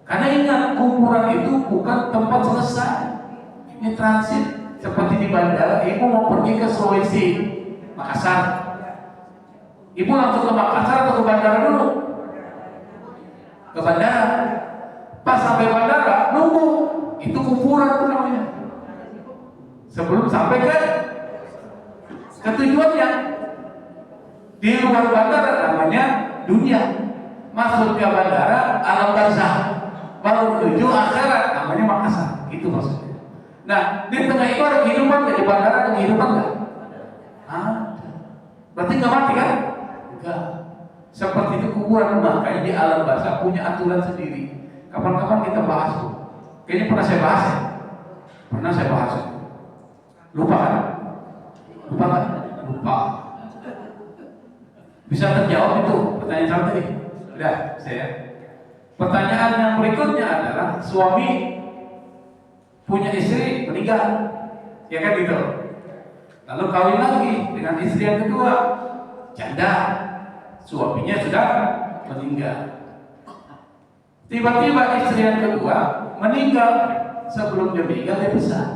Karena ingat, kuburan itu bukan tempat selesai. Ini transit. Seperti di bandara, ibu mau pergi ke Sulawesi, Makassar. Ibu langsung ke Makassar atau ke bandara dulu? Ke bandara. Pas sampai bandara, nunggu. Itu kuburan itu namanya. Sebelum sampai ke tujuannya. Di luar bandara namanya dunia. Masuk ke bandara, alam barzah. Baru menuju akhirat namanya Makassar. Itu maksudnya. Nah, di tengah itu ada kehidupan nggak? Di bandara ada kehidupan nggak? Berarti nggak mati kan? Enggak. Seperti itu kuburan, makanya di alam barzah punya aturan sendiri. Kapan-kapan kita bahas tuh. Kayaknya pernah saya bahas ya? Pernah saya bahas ya? Lupa kan? Lupa kan? Lupa. Bisa terjawab itu pertanyaan saya tadi? Udah, saya. Pertanyaan yang berikutnya adalah suami punya istri meninggal, ya kan gitu. Lalu kawin lagi dengan istri yang kedua, janda. suaminya sudah meninggal. Tiba-tiba istri yang kedua meninggal. Sebelum dia meninggal dia pesan,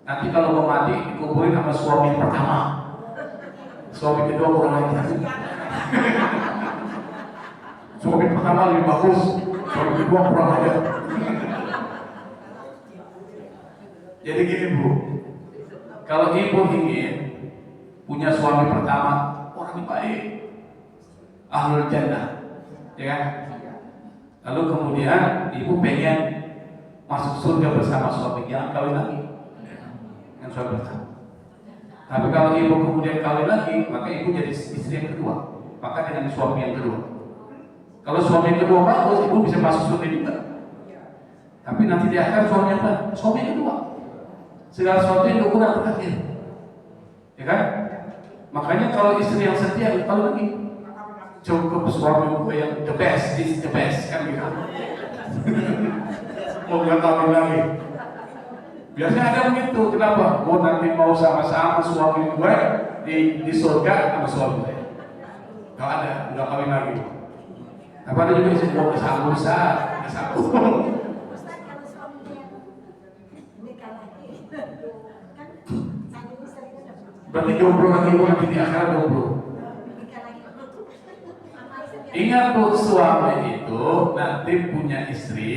nanti kalau mau mati dikuburin sama suami yang pertama, suami kedua kurang ajar. Suami pertama lebih bagus, suami kedua kurang ajar. Jadi gini Bu, kalau ibu ingin punya suami pertama orang baik, ahlul jannah, ya kan? Lalu kemudian ibu pengen masuk surga bersama suaminya, kawin lagi dengan suami pertama. Tapi kalau ibu kemudian kawin lagi, maka ibu jadi istri yang kedua, maka dengan suami yang kedua. Kalau suami yang kedua bagus, ibu bisa masuk surga juga. Tapi nanti di akhir suami apa? Suami yang kedua. Segala sesuatu yang kurang terakhir, ya kan? Makanya kalau istri yang setia, kalau lagi cukup suami yang the best, is the best, kan gitu. Mau nggak kawin lagi? Biasanya ada begitu. Kenapa? Oh nanti mau sama-sama suami gue di surga sama suami gue. Gak ada, nggak kawin lagi. Tapi ada juga sih mau kesambung sah, kesambung. Berarti jomblo lagi nanti di akhirat jomblo. Ingat Bu, suami itu nanti punya istri,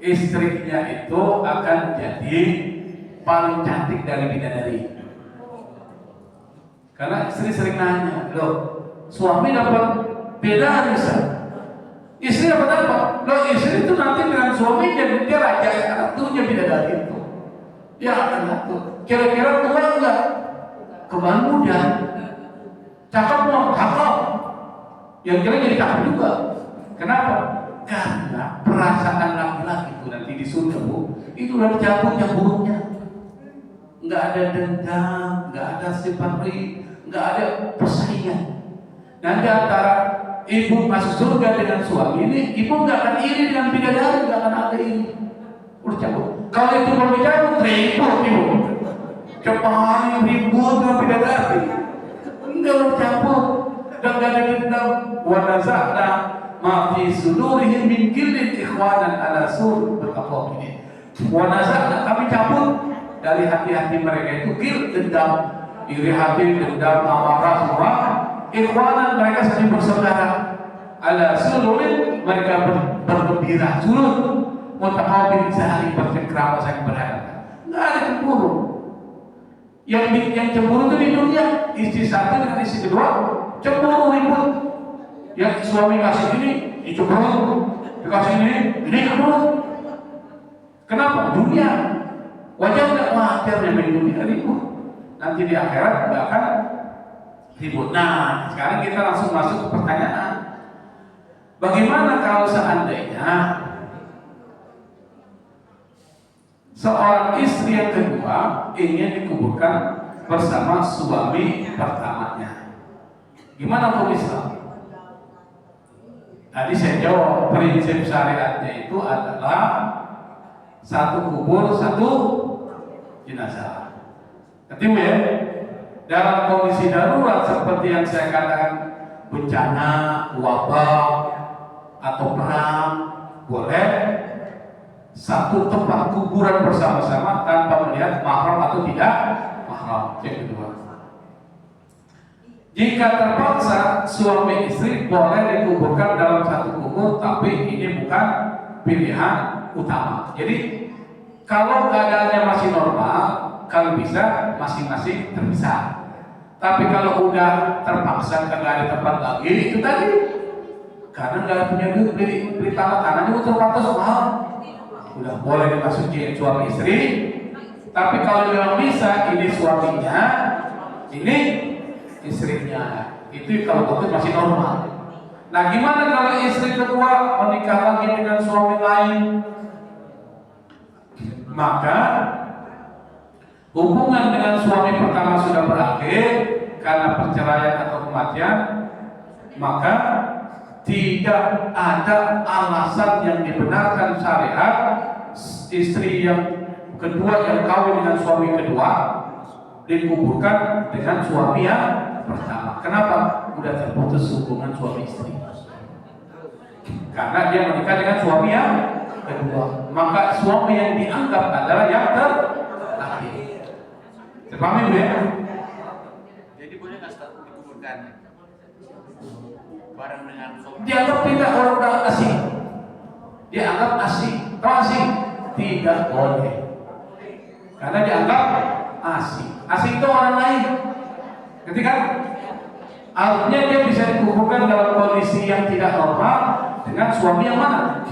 istrinya itu akan jadi paling cantik dari bidadari. Karena istri sering nanya, loh suami dapat bidadari sah? Istri dapat apa? Loh istri itu nanti dengan suaminya dia raja ratunya bidadari itu. Ya akan ratu. Kira-kira tua enggak? Kebal muda, cakep mau cakep, yang kira jadi cakep juga. Kenapa? Karena perasaan laki-laki itu nanti di surga Bu, itu udah dicabut yang buruknya. Nggak ada dendam, nggak ada simpati, nggak ada persaingan. Nanti antara ibu masuk surga dengan suami ini, ibu nggak akan iri dengan bidadari, nggak akan ada iri. Udah cabut. Kalau itu belum dicabut, ribut ibu. Cepat ribut dengan bidadari, enggak cabut dan gak ada dendam. Wa naza'na ma fi sudurihim min ghillin ikhwanan ala sur bertaqwa ini. Wa naza'na, kami cabut dari hati-hati mereka itu ghil, dendam, iri hati, dendam, amarah semua. Ikhwanan, mereka saling bersaudara. Ala sururin, mereka bergembira. Surur mutaqabil, saling bercengkrama, saling berhadapan. Enggak ada cemburu. Yang cemburu itu di dunia, istri satu dengan istri kedua cemburu ribut. Yang suami kasih ini dicemburu, dikasih ini cemburu. Kenapa? Dunia. Wajar nggak? Wajar yang di dunia ribut. Nanti di akhirat nggak akan ribut. Nah, sekarang kita langsung masuk ke pertanyaan. Bagaimana kalau seandainya seorang istri yang kedua ingin dikuburkan bersama suami pertamanya? Gimana hukum Islam? Tadi saya jawab, prinsip syariatnya itu adalah satu kubur, satu jenazah. Ketemu ya? Dalam kondisi darurat seperti yang saya katakan, bencana, wabah, atau perang, boleh satu tempat kuburan bersama-sama tanpa melihat mahram atau tidak mahram. Yang kedua, jika terpaksa suami istri boleh dikuburkan dalam satu kubur, tapi ini bukan pilihan utama. Jadi kalau keadaannya masih normal, kalau bisa masing-masing terpisah. Tapi kalau udah terpaksa nggak ada tempat lagi, itu tadi karena nggak punya duit beli tanah, tanahnya udah terbatas mahal. Udah boleh dimasuki suami istri, tapi kalau memang bisa ini suaminya, ini istrinya, itu kalau itu masih normal. Nah gimana kalau istri kedua menikah lagi dengan suami lain? Maka hubungan dengan suami pertama sudah berakhir karena perceraian atau kematian, maka tidak ada alasan yang dibenarkan syariat istri yang kedua yang kawin dengan suami kedua dikuburkan dengan suami yang pertama. Kenapa? Udah terputus hubungan suami istri. Karena dia menikah dengan suami yang kedua. Maka suami yang dianggap adalah yang terakhir. Terpahami Bu ya? Jadi boleh nggak Ustaz dikuburkan bareng dengan suami? Dianggap tidak orang udah asing. Dianggap asing. Tahu asing? Tidak boleh. Karena dianggap asing. Asing itu orang lain. Ngerti kan? Artinya dia bisa dikuburkan dalam kondisi yang tidak normal dengan suami yang mana?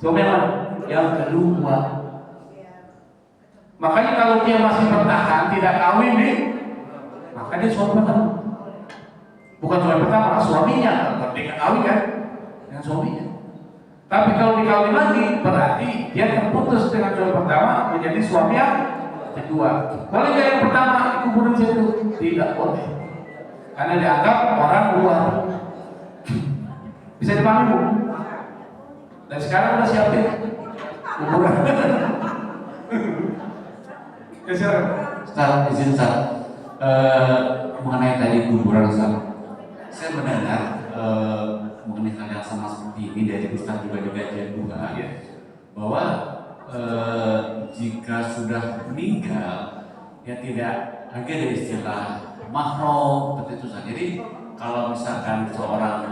Suami yang mana? Yang kedua. Makanya kalau dia masih bertahan tidak kawin nih, maka dia suami pertama. Bukan suami pertama, suaminya. Kalau dia kawin kan dengan suaminya. Tapi kalau dikawin lagi berarti dia terputus dengan suami pertama menjadi suami yang kedua. Boleh nggak yang pertama dikuburin situ? Tidak boleh. Karena dianggap orang luar. Bisa dipahami Bu? Dan sekarang udah siapin kuburan. Ya silakan. Ustaz, izin Ustaz, mengenai tadi kuburan Ustaz, saya mendengar mengenai hal yang sama seperti ini dari Ustaz juga kajian juga, bahwa jika sudah meninggal ya tidak lagi ada istilah mahram seperti itu Ustaz. Jadi kalau misalkan seorang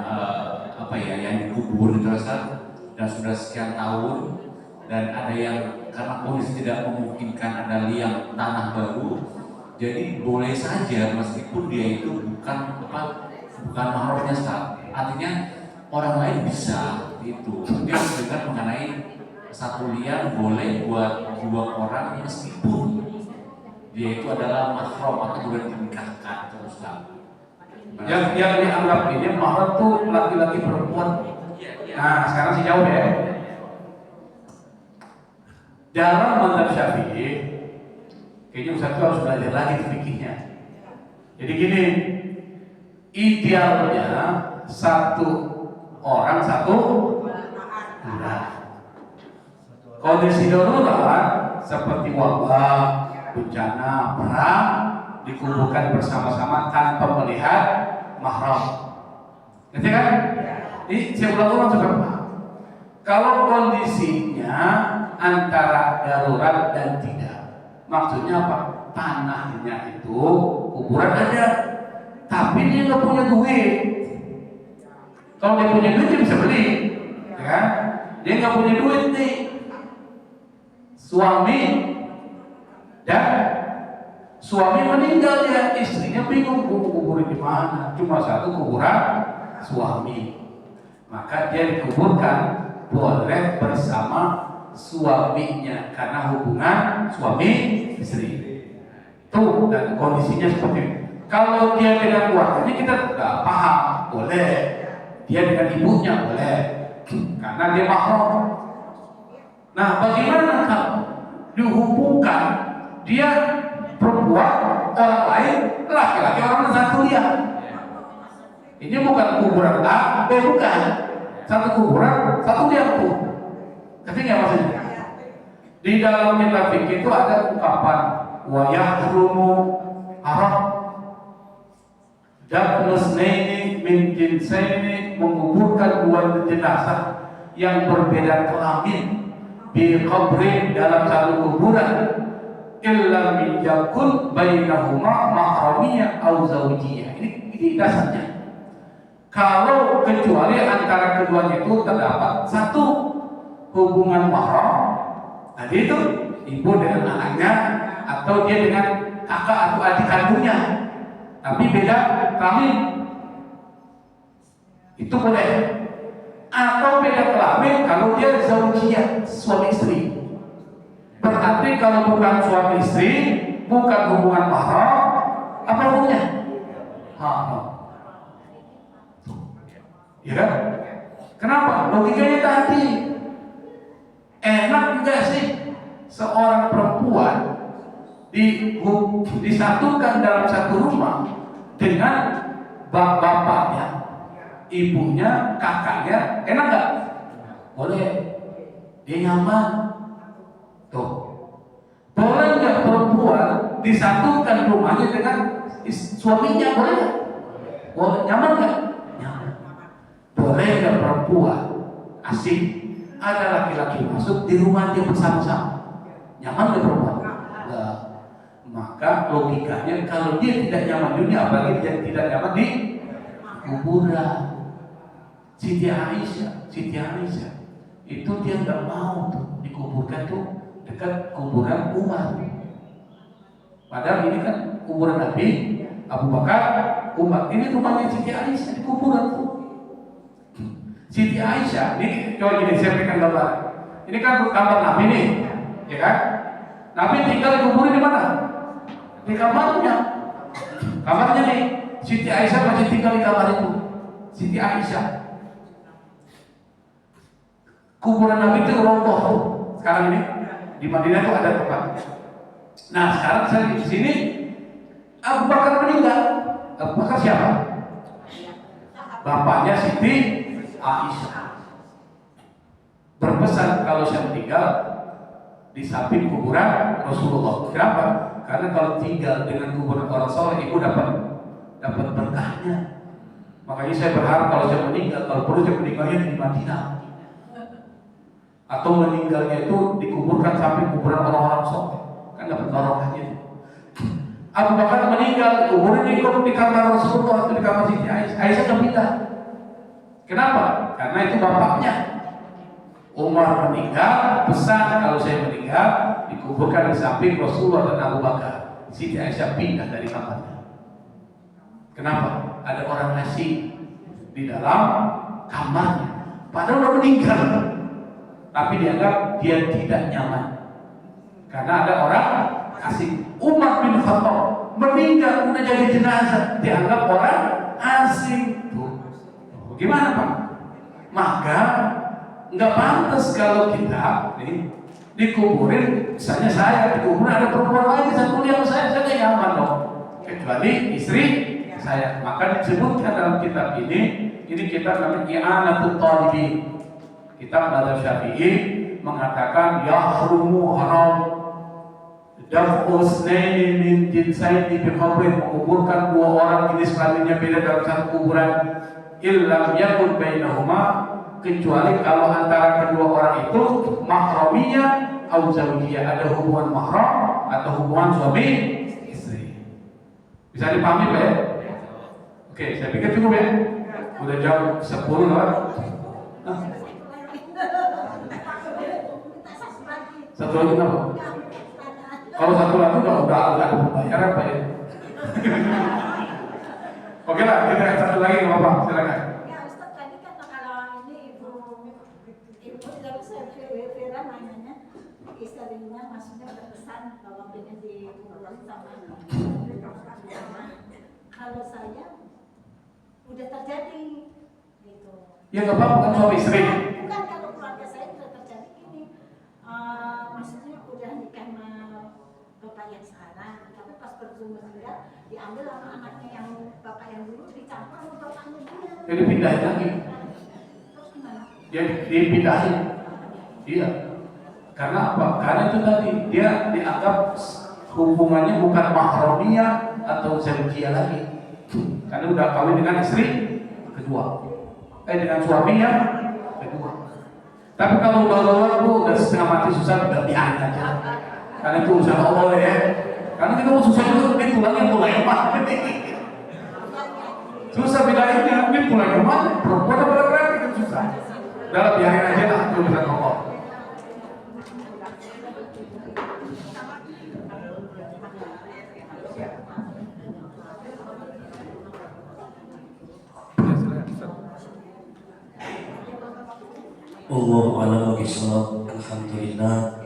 yang dikubur itu Ustaz dan sudah sekian tahun dan ada yang karena kondisi tidak memungkinkan ada liang tanah baru, jadi boleh saja meskipun dia itu bukan mahramnya Ustaz. Artinya orang lain bisa itu. Dia mendengar mengenai satu liang boleh buat 2 orang meskipun dia itu adalah mahram atau boleh dinikahkan terus Ustaz. Yang dianggap ini mahram tuh laki-laki perempuan. Nah sekarang sih jauh ya. Dalam mazhab Syafi'i, kayaknya Ustaz itu harus belajar lagi fikihnya. Jadi gini, idealnya 1 orang 1 bulan. Kondisi darurat seperti wabah, bencana, perang dikuburkan bersama-sama tanpa melihat mahram. Ngerti kan? Ini saya ulang-ulang juga. Kalau kondisinya antara darurat dan tidak, maksudnya apa? Tanahnya itu kuburan ada, tapi dia nggak punya duit. Kalau dia punya duit dia bisa beli, ya kan? Dia nggak punya duit nih. Suami meninggal dia, istrinya bingung kuburin di mana. Cuma 1 kuburan suami. Maka dia dikuburkan boleh bersama suaminya karena hubungan suami istri. Tuh dan kondisinya seperti itu. Kalau dia dengan keluarganya kita tidak paham, boleh. Dia dengan ibunya boleh, karena dia mahram. Nah, bagaimana kalau dihubungkan dia perempuan orang lain, laki-laki orang satu liang? Ini bukan kuburan A, B bukan. 1 kuburan, 1 liang tuh. Ketika maksudnya di dalam kitab fikih itu ada ungkapan wa yahrumu haram dafnusnaini min jinsaini, menguburkan 2 jenazah yang berbeda kelamin bi qabrin dalam 1 kuburan illa min yakun bainahuma mahramiyah au zawjiyah. Ini dasarnya. Kalau kecuali antara keduanya itu terdapat 1 hubungan mahram, tadi itu ibu dengan anaknya atau dia dengan kakak atau adik kandungnya, tapi beda kelamin, itu boleh. Atau beda kelamin kalau dia zaujiyah, suami istri. Berarti kalau bukan suami istri, bukan hubungan mahram, apa hukumnya? Haram. Ya kan? Kenapa? Logikanya tadi. Enak enggak sih seorang perempuan disatukan dalam 1 rumah dengan bapaknya, ibunya, kakaknya? Enak enggak? Boleh. Dia nyaman. Tuh. Boleh enggak perempuan disatukan rumahnya dengan suaminya boleh nggak? Boleh. Nyaman nggak? Nyaman. Boleh nggak perempuan asing ada laki-laki masuk di rumah dia bersama-sama? Nyaman nggak perempuan? Nggak. Maka logikanya kalau dia tidak nyaman dunia, apalagi dia tidak nyaman di kuburan. Siti Aisyah itu dia nggak mau tuh dikuburkan tuh dekat kuburan Umar. Padahal ini kan kuburan Nabi, Abu Bakar, Umar. Ini rumahnya Siti Aisyah di kuburan tuh. Siti Aisyah, ini coba gini saya berikan gambar. Ini kan gambar Nabi nih, ya kan? Nabi tinggal dikuburin di mana? Di kamarnya. Kamarnya nih, Siti Aisyah masih tinggal di kamar itu. Siti Aisyah. Kuburan Nabi itu roboh tuh. Sekarang ini di Madinah itu ada tempat. Nah sekarang saya di sini Abu Bakar meninggal. Abu Bakar siapa? Bapaknya Siti Aisyah. Berpesan kalau saya meninggal di samping kuburan Rasulullah. Kenapa? Karena kalau tinggal dengan kuburan orang soleh itu dapat berkahnya. Makanya saya berharap kalau saya meninggal, kalau perlu saya meninggalnya di Madinah. Atau meninggalnya itu dikuburkan sampai kuburan orang-orang soleh, kan dapat barokahnya. Abu Bakar meninggal, kuburan di kamar Rasulullah atau di kamar Siti Aisyah. Aisyah nggak pindah. Kenapa? Karena itu bapaknya. Umar meninggal, pesan kalau saya meninggal dikuburkan di samping Rasulullah dan Abu Bakar. Siti Aisyah pindah dari kamarnya. Kenapa? Ada orang asing di dalam kamarnya, padahal udah meninggal. Tapi dianggap dia tidak nyaman karena ada orang asing. Umar bin Khattab meninggal udah jadi jenazah, dianggap orang asing. Tuh, gimana Pak? Maka nggak pantas kalau kita nih dikuburin, misalnya saya dikuburin ada perempuan lain bisa kuliah saya nggak nyaman dong. Kecuali istri saya. Maka disebutkan dalam kitab ini kitab namanya I'anatul Talibin. Kitab Madzhab Syafi'i mengatakan yahrumu haram daf'u snaini min jinsaini bi qabrin, menguburkan dua orang jenis kelaminnya beda dalam satu kuburan, illam yakun bainahuma, kecuali kalau antara kedua orang itu mahramiyah atau zawjiyah, ada hubungan mahram atau hubungan suami istri. Bisa dipahami Pak ya? Oke, saya pikir cukup ya. Udah jam 10 lewat. Satu lagi apa? Kalau satu lagi udah ada pembayaran Pak ya. Oke lah, kita satu lagi nggak apa-apa, silakan. Ya Ustaz, tadi kan kalau ini ibu dari Vera nanyanya istrinya maksudnya berpesan bahwa pengen dikuburin sama kalau saya udah terjadi gitu. Ya nggak apa-apa kan suami istri. Bukan kalau keluarga saya sudah terjadi gini, maksudnya udah nikah sama bapak yang sekarang, tapi pas meninggal diambil sama anaknya yang bapak yang dulu dicampur sama bapaknya dia. Jadi pindahin lagi. Terus gimana? Dia dipindahin. Iya. Karena apa? Karena itu tadi dia dianggap hubungannya bukan mahramiyah atau zawjiyah lagi. Karena udah kawin dengan istri kedua. Dengan suaminya kedua. Tapi kalau udah setengah mati susah, udah biarin aja. Karena itu urusan Allah ya. Karena kita mau susah itu tulangnya mulai mana? Susah bedainnya, ini mulai mana? Perempuan apa laki-laki kan susah. Udah biarin aja lah, itu urusan Allah. Allahu a'lam bishawab. Alhamdulillah,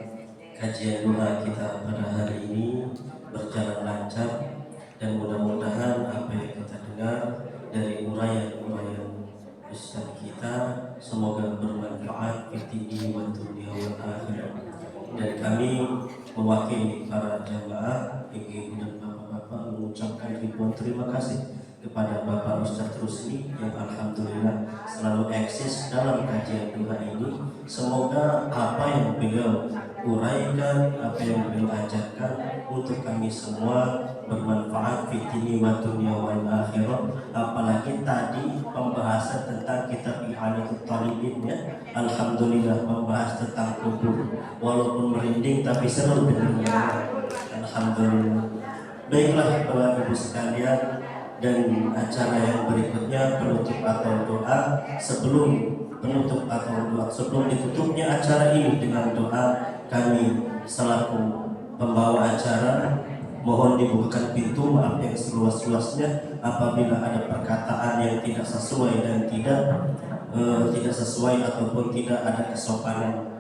kajian doa kita pada hari ini berjalan lancar dan mudah-mudahan apa yang kita dengar dari uraian-uraian Ustaz kita semoga bermanfaat di dunia wal akhirah. Dan kami mewakili para jamaah, ibu dan bapak-bapak mengucapkan ribuan terima kasih kepada Bapak Ustaz Rusli yang alhamdulillah selalu eksis dalam kajian doa ini. Semoga apa yang beliau uraikan, apa yang beliau ajarkan untuk kami semua bermanfaat fi dini wa dunya wal akhirah. Apalagi tadi pembahasan tentang kitab I'anatul Talibin ya. Alhamdulillah membahas tentang kubur. Walaupun merinding tapi seru dengarnya. Alhamdulillah. Baiklah Bapak Ibu sekalian, dan acara yang berikutnya penutup atau doa. Sebelum ditutupnya acara ini dengan doa, kami selaku pembawa acara mohon dibukakan pintu maaf yang seluas-luasnya apabila ada perkataan yang tidak sesuai dan tidak sesuai ataupun tidak ada kesopanan.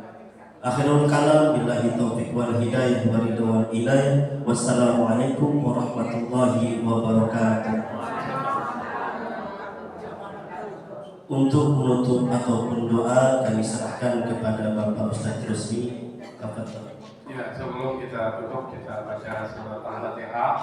Akhirul kalam billahi taufiq wal hidayah wa ridha wal inayah. Wassalamualaikum warahmatullahi wabarakatuh. Untuk menutup ataupun doa kami serahkan kepada Bapak Ustaz Rusmi. Ya, sebelum kita tutup, kita baca surat Al-Fatihah.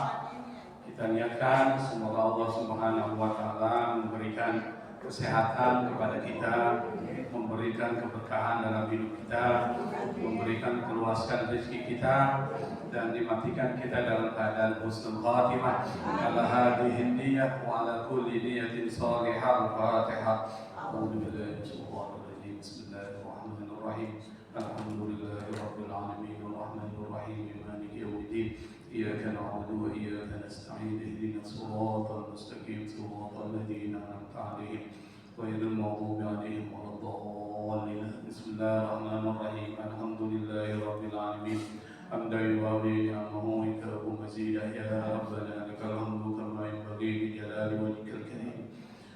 Kita niatkan semoga Allah Subhanahu wa taala memberikan kesehatan kepada kita, memberikan keberkahan dalam hidup kita, memberikan keluasan rezeki kita, dan dimatikan kita dalam keadaan husnul khatimah. Ala hadhihi niyyah wa ala kulli niyyatin shalihah. Al-Fatihah. A'udzu billahi minasyaitonir rajim. Bismillahirrahmanirrahim. Alhamdulillahirabbil alamin arrahmanir rahim maliki yaumiddin. Iyyaka na'budu wa iyyaka nasta'in. Ihdinas siratal mustaqim siratal ladzina an'amta 'alaihim ghairil maghdubi 'alaihim waladdallin. Bismillahirrahmanirrahim. Alhamdulillahirabbil alamin. Hamdan yuwafi ni'amahu wa yukafi'u mazidah. Ya Rabbana lakal hamdu kama yanbaghi li jalali wajhikal karim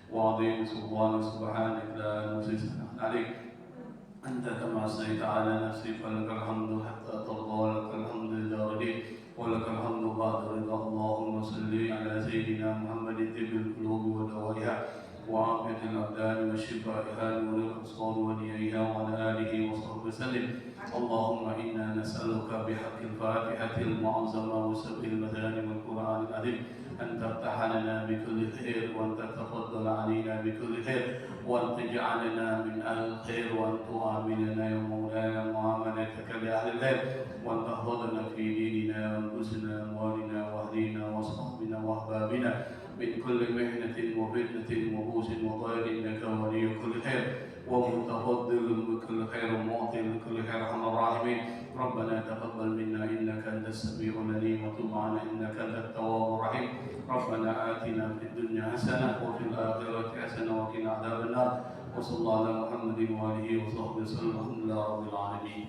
wa 'azimi subhanaka la nuhsi sana'an 'alaik. Anta kama asnaita 'ala nafsi falakal hamdu hatta tarda lakal hamdu idza radit wa lakal hamdu ba'da ridha. Allahumma salli 'ala sayyidina Muhammadin tibbil qulubi wa dawaiha wa 'afiyatil abdani wa shifaiha nuril absar wa niyaiha wa 'ala alihi wa sahbihi sallim. Allahumma inna nas'aluka bihaqqil fatihatil mu'azzama wa sab'il madani wal qur'anil 'azim أن تفتح لنا بكل خير وأن تتفضل علينا بكل خير وأن تجعلنا من أهل الخير وأن تعاملنا يا مولانا معاملتك لأهل الخير وأن تحفظنا في ديننا وأنفسنا وأموالنا وأهلنا وأصحابنا وأحبابنا من كل محنة وفتنة وبوس وضير إنك ولي كل خير ومتفضل بكل خير ومعطي بكل خير أرحم الراحمين. ربنا تقبل منا إنك أنت السميع العليم وتب علينا إنك أنت التواب الرحيم. ربنا آتنا في الدنيا حسنة وفي الآخرة حسنة وقنا عذاب النار. وصلى الله على محمد وآله وصحبه وسلم. الحمد لله رب العالمين.